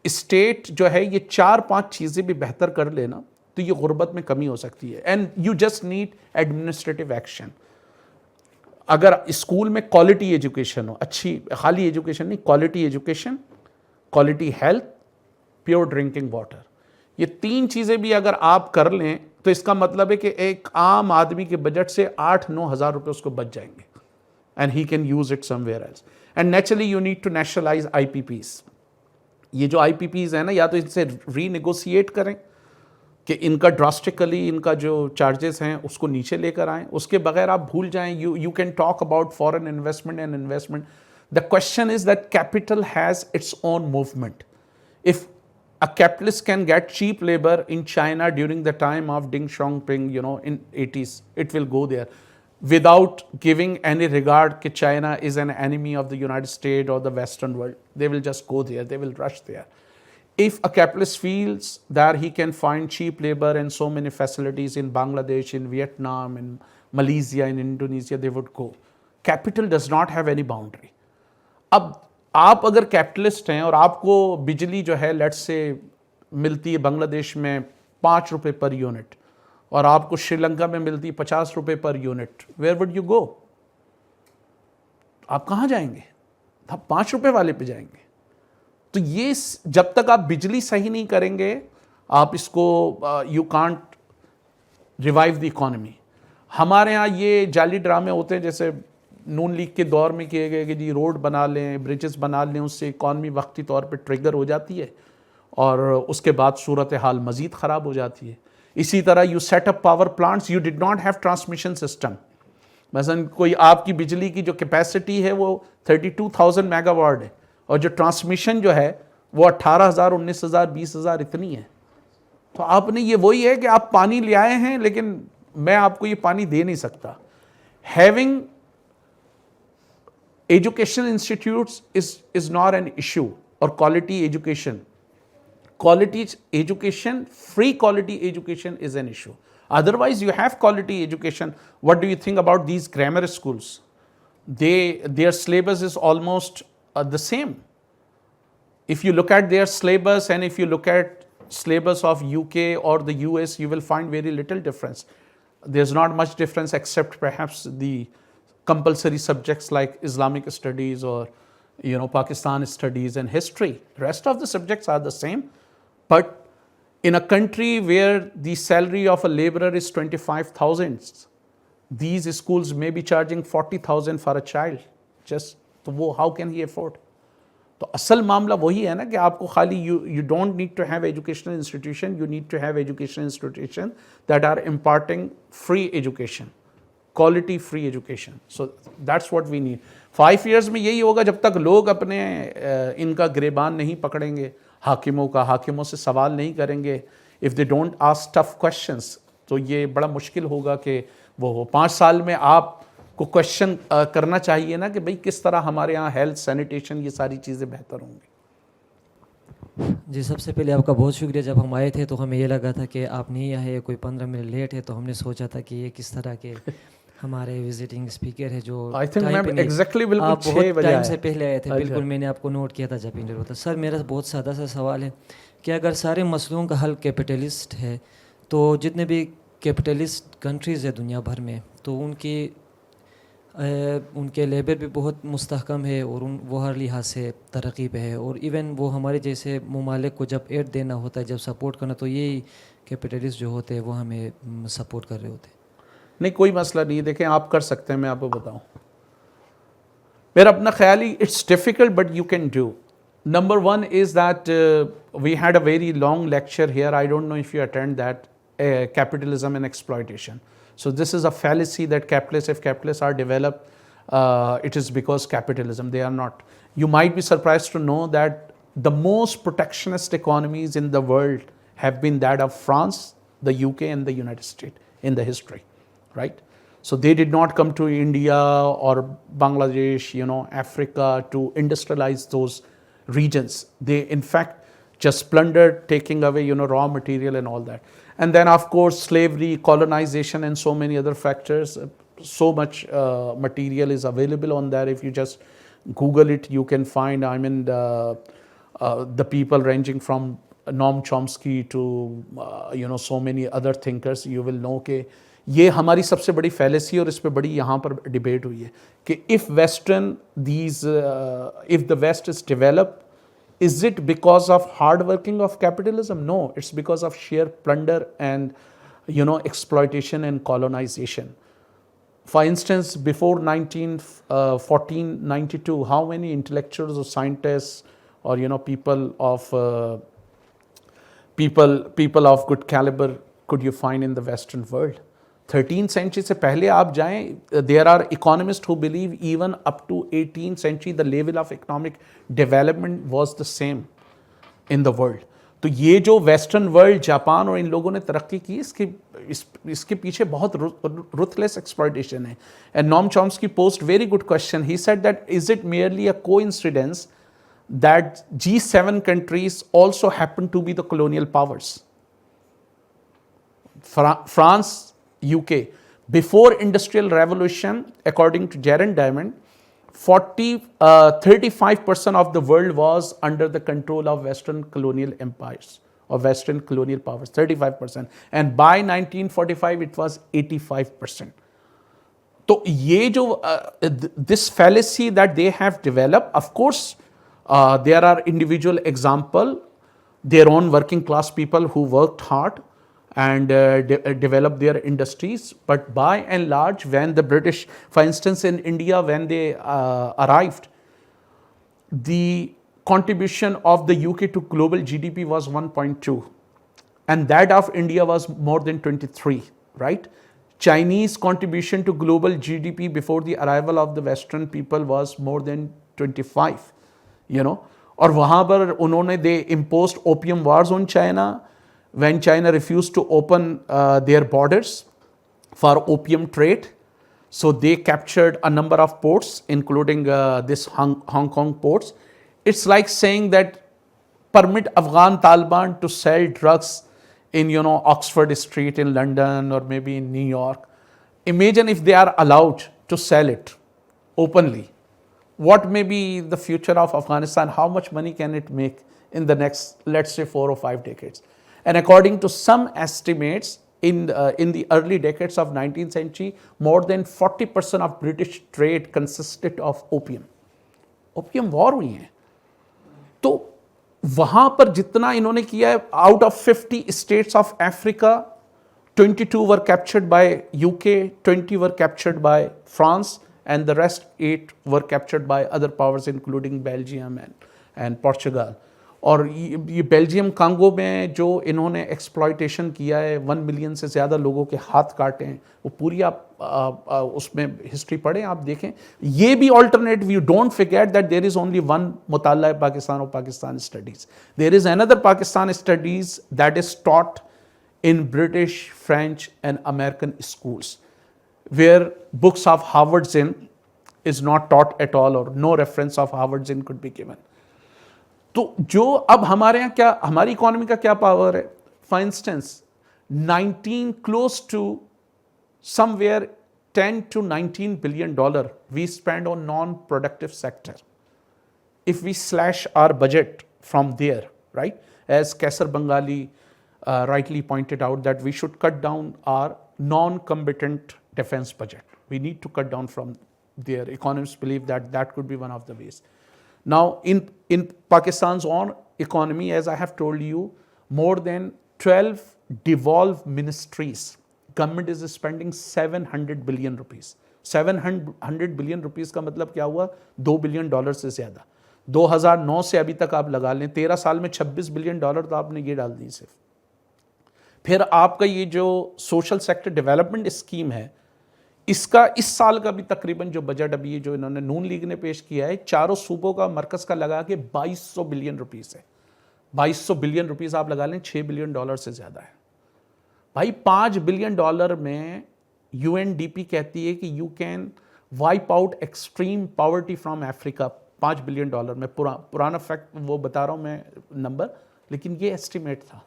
اسٹیٹ جو ہے یہ 4-5 چیزیں بھی بہتر کر لینا تو یہ غربت میں کمی ہو سکتی ہے. And you just need administrative action. اگر اسکول میں کوالٹی ایجوکیشن ہو, اچھی خالی ایجوکیشن نہیں, quality education, quality health, pure drinking water, یہ 3 چیزیں بھی اگر آپ کر لیں تو اس کا مطلب ہے کہ ایک عام آدمی کے بجٹ سے 8-9 ہزار روپے اس کو بچ جائیں گے, and he can use it somewhere else. And naturally you need to nationalise IPPs. یہ جو IPPs ہیں نا, یا تو ان سے ری نیگوسیٹ کریں کہ ان کا ڈراسٹیکلی ان کا جو چارجز ہیں اس کو نیچے لے کر آئیں. اس کے بغیر آپ بھول جائیں. You can talk about foreign investment and investment. The question is that capital has its own movement. If a capitalist can get cheap labor in China during the time of Deng Xiaoping, in 80s, it will go there without giving any regard that China is an enemy of the United States or the Western world. They will just go there, they will rush there. if a capitalist feels that he can find cheap labor and so many facilities in Bangladesh, in Vietnam, in Malaysia, in Indonesia, they would go. Capital does not have any boundary. अब आप अगर capitalist हैं और आपको बिजली जो है let's say मिलती है बांग्लादेश में 5 रुपए पर यूनिट और आपको श्रीलंका में मिलती है 50 रुपए per unit, where would you go? आप कहाँ जाएंगे? आप 5 रुपए वाले पे जाएंगे. तो ये जब तक आप बिजली सही नहीं करेंगे आप इसको you can't revive the economy. हमारे यहाँ ये जाली ड्रामे होते हैं जैसे नून लीग के दौर में किए गए कि जी रोड बना लें, ब्रिजेस बना लें, उससे इकॉनमी वक्ती तौर पे ट्रिगर हो जाती है और उसके बाद सूरत हाल मज़ीद ख़राब हो जाती है. इसी तरह you set up power plants, you did not have transmission system. मसलन कोई आपकी बिजली की जो कैपेसिटी है वो 32,000 मेगावाट है और जो ट्रांसमिशन जो है वो 18,000, 19,000, 20,000 इतनी है. तो आपने ये वही है कि आप पानी ले आए हैं लेकिन मैं आपको ये पानी दे नहीं सकता. Having educational institutes is not an issue, or quality education. Quality education, free quality education is an issue. Otherwise you have quality education. What do you think about these grammar schools? Their syllabus is almost the same. If you look at their syllabus and if you look at syllabus of UK or the US, you will find very little difference. There's not much difference except perhaps the compulsory subjects like Islamic studies or Pakistan studies and history. Rest of the subjects are the same, but in a country where the salary of a laborer is 25,000, these schools may be charging 40,000 for a child. Just how can he afford? تو اصل معاملہ وہی ہے نا کہ آپ کو خالی you don't need to have educational institution, you need to have educational institution that are imparting free education. Quality free education. So that's what we need. 5 years میں یہی ہوگا جب تک لوگ اپنے ان کا گریبان نہیں پکڑیں گے حاکموں کا, حاکموں سے سوال نہیں کریں گے. if they don't ask tough questions تو یہ بڑا مشکل ہوگا کہ وہ ہو. 5 سال میں آپ کو کوشچن کرنا چاہیے نا کہ بھئی کس طرح ہمارے یہاں ہیلتھ, سینیٹیشن, یہ ساری چیزیں بہتر ہوں گی. جی سب سے پہلے آپ کا بہت شکریہ. جب ہم آئے تھے تو ہمیں یہ لگا تھا کہ آپ نہیں آئے, کوئی 15 منٹ لیٹ ہے, تو ہم نے سوچا تھا کہ یہ کس طرح کے ہمارے وزٹنگ اسپیکر ہے جو آپ بہت ٹائم سے پہلے آئے تھے. بالکل میں نے آپ کو نوٹ کیا تھا جب انٹر ہوتا. سر میرا بہت سادہ سا سوال ہے کہ اگر سارے مسئلوں کا حل کیپٹلسٹ ہے تو جتنے بھی کیپٹلسٹ کنٹریز ہے دنیا بھر میں تو ان کے لیبر بھی بہت مستحکم ہے اور وہ ہر لحاظ سے ترقی پہ ہے, اور ایون وہ ہمارے جیسے ممالک کو جب ایڈ دینا ہوتا ہے, جب سپورٹ کرنا, تو یہی کیپٹلسٹ جو ہوتے ہیں وہ ہمیں سپورٹ کر رہے ہوتے ہیں. نہیں کوئی مسئلہ نہیں, دیکھیں آپ کر سکتے ہیں, میں آپ کو بتاؤں. میرا اپنا خیال ہی it's difficult but you can do. Number 1 is that we had a very long lecture here, I don't know if you attend that, capitalism and exploitation. So this is a fallacy that if capitalists are developed, it is because capitalism. They are not. You might be surprised to know that the most protectionist economies in the world have been that of France, the UK and the United States in the history, right? So they did not come to India or Bangladesh, Africa to industrialize those regions. They in fact just plundered, taking away, raw material and all that. And then of course slavery, colonization and so many other factors. So much material is available on that. If you just Google it, you can find, the people ranging from Noam Chomsky to, so many other thinkers. You will know کہ یہ ہماری سب سے بڑی fallacy اور اس پہ بڑی یہاں پر debate ہوئی ہے کہ if the West is developed, is it because of hard working of capitalism? No, it's because of sheer plunder and exploitation and colonization. For instance, before 1992, how many intellectuals or scientists or people of good caliber could you find in the Western world? 13th century سے پہلے آپ جائیں, there are economists who believe even up to 18th century the level of economic development was the same in the world. تو یہ جو western world, Japan اور ان لوگوں نے ترقی کی, اس کے پیچھے بہت ruthless exploitation ہے. And Noam Chomsky posed very good question. He said that is it merely a coincidence that G7 countries also happen to be the colonial powers. France, UK. Before industrial revolution, according to Jaron Diamond, 35% of the world was under the control of Western colonial empires or Western colonial powers, 35%. And by 1945, it was 85%. So, this fallacy that they have developed, of course, there are individual examples, their own working class people who worked hard and developed their industries. But by and large, when the British, for instance, in India, when they arrived, the contribution of the UK to global GDP was 1.2, and that of India was more than 23, right? Chinese contribution to global GDP before the arrival of the Western people was more than 25, और वहाँ पर उन्होंने they imposed opium wars on China when China refused to open their borders for opium trade. So they captured a number of ports, including this Hong Kong ports. It's like saying that permit Afghan Taliban to sell drugs in Oxford Street in London or maybe in New York. Imagine if they are allowed to sell it openly. What may be the future of Afghanistan? How much money can it make in the next, let's say, 4 or 5 decades? And according to some estimates, in the early decades of 19th century, more than 40% of British trade consisted of opium. Opium war हुई है. तो वहाँ पर जितना इन्होंने किया है, out of 50 states of Africa, 22 were captured by UK, 20 were captured by France, and the rest 8 were captured by other powers including Belgium and Portugal. और ये बेल्जियम कांगो में जो इन्होंने एक्सप्लॉयटेशन किया है, 1 मिलियन से ज़्यादा लोगों के हाथ काटे हैं, वो पूरी आप उसमें हिस्ट्री पढ़ें, आप देखें. ये भी alternative, you don't forget that there is only one मुताला पाकिस्तान और Pakistan studies. There is another Pakistan studies that is taught in British, French and American schools, where books of Harvard Zinn is not taught at all, or no reference of Harvard Zinn could be given. तो जो अब हमारे यहाँ क्या, हमारी economy का क्या power है? For instance 19 close to somewhere 10 to 19 billion dollar we spend on non-productive sector. If we slash our budget from there, right, as Kaisar Bengali rightly pointed out, that we should cut down our non-combatant defense budget. We need to cut down from there. Economists believe that that could be one of the ways. Now, in Pakistan's own economy, as I have told you, more than 12 devolved ministries, government is spending 700 billion rupees. 700 billion rupees का मतलब क्या हुआ? $2 billion से ज़्यादा. 2009 से अभी तक आप लगा लें, 13 साल में 26 बिलियन डॉलर तो आपने ये डाल दी सिर्फ. फिर आपका ये जो सोशल सेक्टर डेवलपमेंट स्कीम है, इसका इस साल का भी तकरीबन जो बजट अभी ये जो इन्होंने नून लीग ने पेश किया है, चारों सूबों का मरकज का लगा के 2200 बिलियन रुपीस है. 2200 बिलियन रुपीस आप लगा लें, 6 बिलियन डॉलर से ज़्यादा है. भाई 5 बिलियन डॉलर में UNDP कहती है कि you can wipe out extreme poverty from Africa. 5 billion dollar में पुराना फैक्ट वो बता रहा हूँ मैं नंबर, लेकिन ये एस्टिमेट था.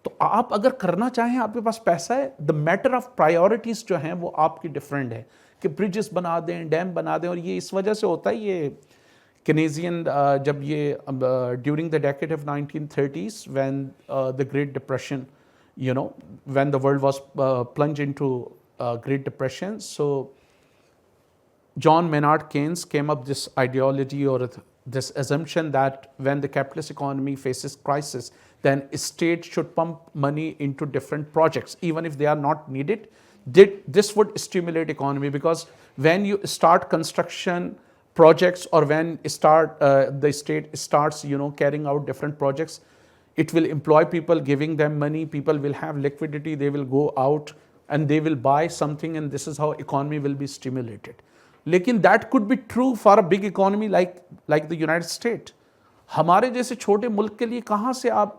तो आप अगर करना चाहें, आपके पास पैसा है, द मैटर ऑफ प्रायोरिटीज़ जो हैं वो आपकी डिफरेंट है कि ब्रिजेस बना दें, डैम बना दें. और ये इस वजह से होता है, ये कैनेडियन जब ये during the decade of 1930s when the great depression, you know, when the world was plunged into Great Depression. So John Maynard Keynes came up this ideology or this assumption that when the capitalist economy faces crisis, then state should pump money into different projects, even if they are not needed. This would stimulate economy, because when you start construction projects, or when the state starts, you know, carrying out different projects, it will employ people, giving them money. People will have liquidity. They will go out and they will buy something, and this is how economy will be stimulated. लेकिन that could be true for a big economy like the United States. हमारे जैसे छोटे मुल्क के लिए कहाँ से आप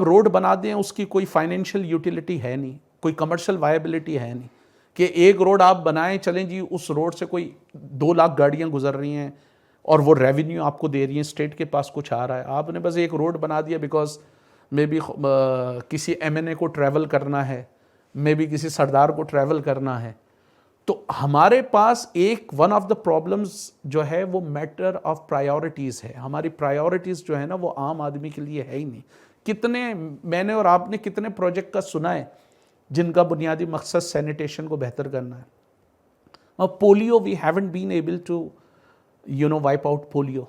रोड बना दें, उसकी कोई फाइनेंशियल यूटिलिटी है नहीं, कोई कमर्शियल वायबिलिटी है नहीं, कि एक रोड आप बनाएं, चलें जी, उस रोड से कोई 2 लाख गाड़ियाँ गुजर रही हैं, اور وہ ریونیو آپ کو دے رہی ہیں, اسٹیٹ کے پاس کچھ آ رہا ہے, آپ نے بس ایک روڈ بنا دیا بیکاز مے بی کسی ایم این اے کو ٹریول کرنا ہے, مے بی کسی سردار کو ٹریول کرنا ہے. تو ہمارے پاس ایک ون آف دا پرابلمز جو ہے وہ میٹر آف پرائیورٹیز ہے. ہماری پرائیورٹیز جو ہے نا وہ عام آدمی کے لیے ہے ہی نہیں. کتنے میں نے اور آپ نے کتنے پروجیکٹ کا سنا ہے جن کا بنیادی مقصد سینیٹیشن کو بہتر کرنا ہے. اور polio we haven't been able to wipe out polio.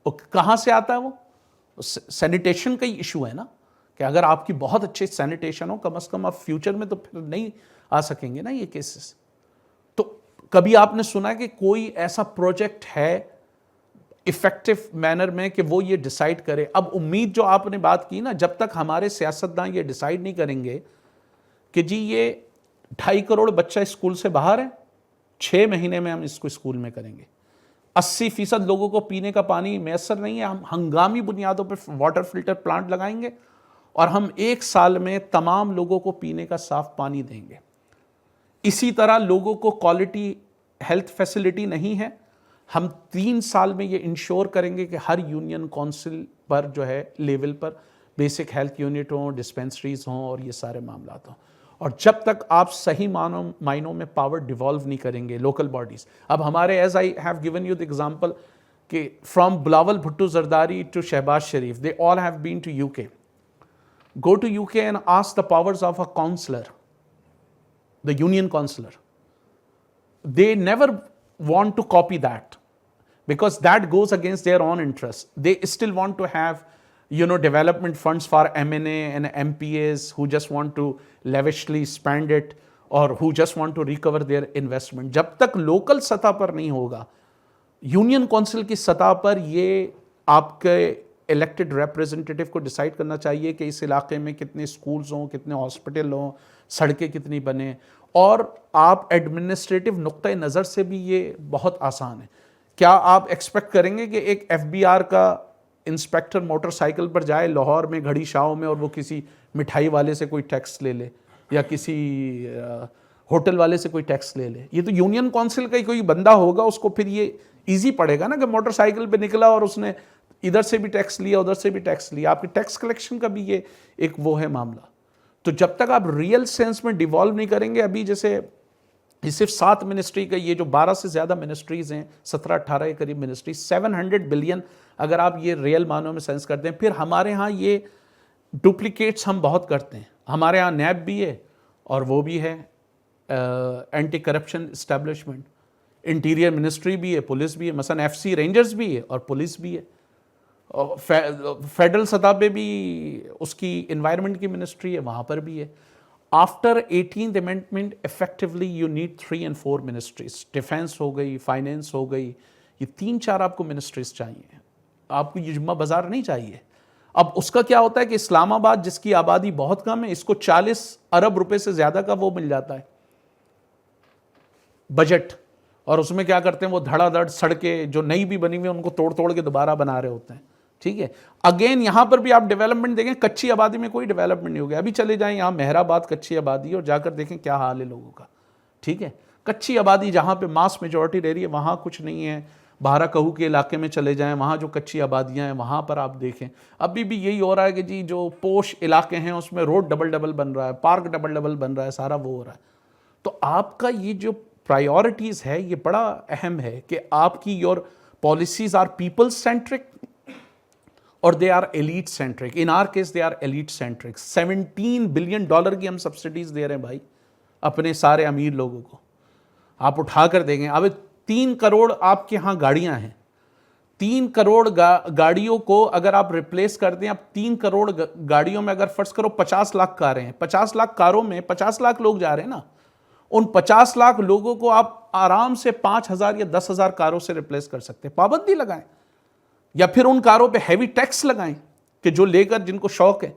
کہاں سے آتا ہے وہ؟ سینیٹیشن کا ہی ایشو ہے نا, کہ اگر آپ کی بہت اچھی سینیٹیشن ہو کم از کم آپ فیوچر میں تو پھر نہیں آ سکیں گے نا یہ کیسز. تو کبھی آپ نے سنا کہ کوئی ایسا پروجیکٹ ہے افیکٹو مینر میں کہ وہ یہ ڈیسائیڈ کرے؟ اب امید جو آپ نے بات کی نا, جب تک ہمارے سیاستدان یہ ڈیسائیڈ نہیں کریں گے کہ جی یہ 2.5 کروڑ بچہ اسکول سے باہر ہے, 6 مہینے میں ہم اس کو اسکول میں کریں گے, 80% لوگوں کو پینے کا پانی میسر نہیں ہے, ہم ہنگامی بنیادوں پہ واٹر فلٹر پلانٹ لگائیں گے اور ہم 1 سال میں تمام لوگوں کو پینے کا صاف پانی دیں گے. اسی طرح لوگوں کو کوالٹی ہیلتھ فیسلٹی نہیں ہے, ہم 3 سال میں یہ انشور کریں گے کہ ہر یونین کونسل پر جو ہے لیول پر بیسک ہیلتھ یونٹ ہوں, ڈسپینسریز ہوں اور یہ سارے معاملات ہوں. اور جب تک آپ صحیح معنوں میں پاور ڈیوالو نہیں کریں گے لوکل باڈیز. اب ہمارے as I have given you the example کہ from Bilawal Bhutto Zardari to Shahbaz Sharif, they all have been to UK. Go to UK and ask the powers of a councillor, the union councillor. They never want to copy that because that goes against their own interests. They still want to have, development funds for M&A and MPAs who just want to lavishly spend it or who just want to recover their investment. جب تک local سطح پر نہیں ہوگا, union council کی سطح پر یہ آپ کے الیکٹڈ ریپرزنٹیٹیو کو ڈیسائیڈ کرنا چاہیے کہ اس علاقے میں کتنے سکولز ہوں, کتنے ہاسپٹل ہوں, سڑکیں کتنی بنیں. اور آپ ایڈمنسٹریٹو نقطۂ نظر سے بھی یہ بہت آسان ہے. کیا آپ ایکسپیکٹ کریں گے کہ ایک FBR کا انسپیکٹر موٹر سائیکل پر جائے لاہور میں گھڑی شاہوں میں اور وہ کسی مٹھائی والے سے کوئی ٹیکس لے لے یا کسی ہوٹل والے سے کوئی ٹیکس لے لے؟ یہ تو یونین کونسل کا ہی کوئی بندہ ہوگا, اس کو پھر یہ ایزی پڑے گا نا کہ موٹر سائیکل پہ نکلا اور اس نے ادھر سے بھی ٹیکس لیا ادھر سے بھی ٹیکس لیا. آپ کی ٹیکس کلیکشن کا بھی یہ ایک وہ ہے معاملہ. تو جب تک آپ ریئل سینس میں ڈیوالو نہیں کریں گے, ابھی جیسے یہ صرف 7 منسٹری کا, یہ جو 12 سے زیادہ منسٹریز ہیں, 17-18 کے قریب منسٹریز, 700 بلین اگر آپ یہ ریئل معنوں میں سینس کرتے ہیں. پھر ہمارے ہاں یہ ڈپلیکیٹس ہم بہت کرتے ہیں. ہمارے ہاں نیب بھی ہے اور وہ بھی ہے anti corruption establishment, interior ministry بھی ہے, پولیس بھی ہے, مثلا FC رینجرز بھی ہے اور پولیس بھی ہے. فیڈرل سطح پہ بھی اس کی انوائرمنٹ کی منسٹری ہے, وہاں پر بھی ہے. After 18th amendment effectively you need 3 and 4 ministries. Defence ہو گئی, فائنینس ہو گئی, یہ 3-4 آپ کو منسٹریز چاہیے. آپ کو یہ جمعہ بازار نہیں چاہیے. اب اس کا کیا ہوتا ہے کہ اسلام آباد جس کی آبادی بہت کم ہے, اس کو 40 ارب روپے سے زیادہ کا وہ مل جاتا ہے بجٹ, اور اس میں کیا کرتے ہیں وہ دھڑا دھڑ سڑکیں جو نئی بھی بنی ہوئی ہیں ان کو توڑ کے دوبارہ بنا رہے ہوتے ہیں. ٹھیک ہے, اگین یہاں پر بھی آپ ڈیولپمنٹ دیکھیں, کچی آبادی میں کوئی ڈیولپمنٹ نہیں ہو گیا. ابھی چلے جائیں یہاں مہر آباد کچی آبادی ہے اور جا کر دیکھیں کیا حال ہے لوگوں کا. ٹھیک ہے, کچی آبادی جہاں پہ ماس میجورٹی رہ رہی ہے وہاں کچھ نہیں ہے. بہارا کہو کے علاقے میں چلے جائیں, وہاں جو کچی آبادیاں ہیں وہاں پر آپ دیکھیں ابھی بھی یہی ہو رہا ہے کہ جی جو پوش علاقے ہیں اس میں روڈ ڈبل بن رہا ہے, پارک ڈبل بن رہا ہے, سارا وہ ہو رہا ہے. تو آپ کا یہ جو پرائیورٹیز ہے یہ بڑا اہم ہے کہ آپ کی your policies are people centric اور they are elite centric. In our case they are elite centric. $17 billion کی ہم سبسڈیز دے رہے ہیں بھائی اپنے سارے امیر لوگوں کو. آپ اٹھا کر دیکھیں, اب 3 کروڑ آپ کے ہاں گاڑیاں ہیں, 3 کروڑ گاڑیوں کو اگر آپ ریپلیس کر دیں, اب 3 کروڑ گاڑیوں میں اگر فرض کرو 50 لاکھ کاریں ہیں, 50 لاکھ کاروں میں 50 لاکھ لوگ جا رہے ہیں نا, ان 50 لاکھ لوگوں کو آپ آرام سے 5,000 یا 10,000 کاروں سے ریپلیس کر سکتے ہیں. پابندی لگائیں یا پھر ان کاروں پہ ہیوی ٹیکس لگائیں کہ جو لے کر جن کو شوق ہے.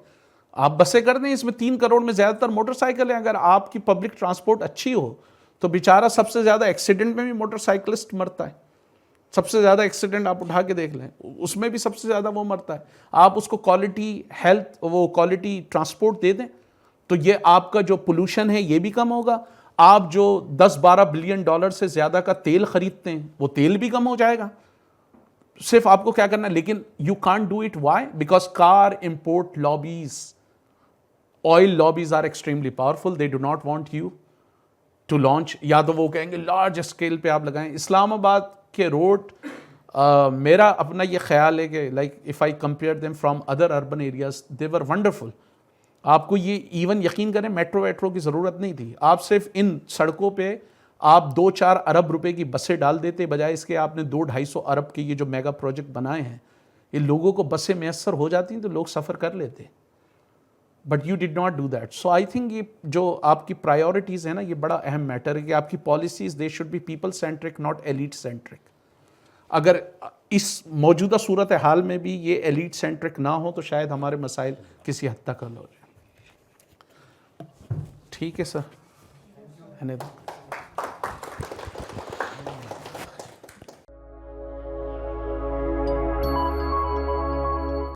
آپ بسیں کر دیں, اس میں 3 کروڑ میں زیادہ تر موٹر سائیکل ہیں. اگر آپ کی پبلک ٹرانسپورٹ اچھی ہو تو بیچارہ سب سے زیادہ ایکسیڈنٹ میں بھی موٹر سائیکلسٹ مرتا ہے. سب سے زیادہ ایکسیڈنٹ آپ اٹھا کے دیکھ لیں, اس میں بھی سب سے زیادہ وہ مرتا ہے. آپ اس کو کوالٹی ہیلتھ, وہ کوالٹی ٹرانسپورٹ دے دیں تو یہ آپ کا جو پولوشن ہے یہ بھی کم ہوگا. آپ جو $10-12 بلین سے زیادہ کا تیل خریدتے ہیں وہ تیل بھی کم ہو جائے گا. صرف آپ کو کیا کرنا ہے, لیکن you can't do it. Why? Because car import lobbies, oil lobbies are extremely powerful. They do not want you to launch. یا تو وہ کہیں گے لارج اسکیل پہ آپ لگائیں. اسلام آباد کے روڈ, میرا اپنا یہ خیال ہے کہ like if I compare them from other urban areas they were wonderful. آپ کو یہ ایون یقین کریں میٹرو ویٹرو کی ضرورت نہیں تھی. آپ صرف ان سڑکوں پہ آپ 2-4 ارب روپے کی بسیں ڈال دیتے, بجائے اس کے آپ نے 200-250 ارب کے یہ جو میگا پروجیکٹ بنائے ہیں, یہ لوگوں کو بسیں میسر ہو جاتی ہیں تو لوگ سفر کر لیتے. But you did not do that. So I think یہ جو آپ کی پرائیورٹیز ہیں نا, یہ بڑا اہم میٹر ہے کہ آپ کی policies they should be people centric not elite centric. اگر اس موجودہ صورت حال میں بھی یہ ایلیٹ سینٹرک نہ ہو تو شاید ہمارے مسائل کسی حد تک حل ہو جائیں. ٹھیک ہے سر.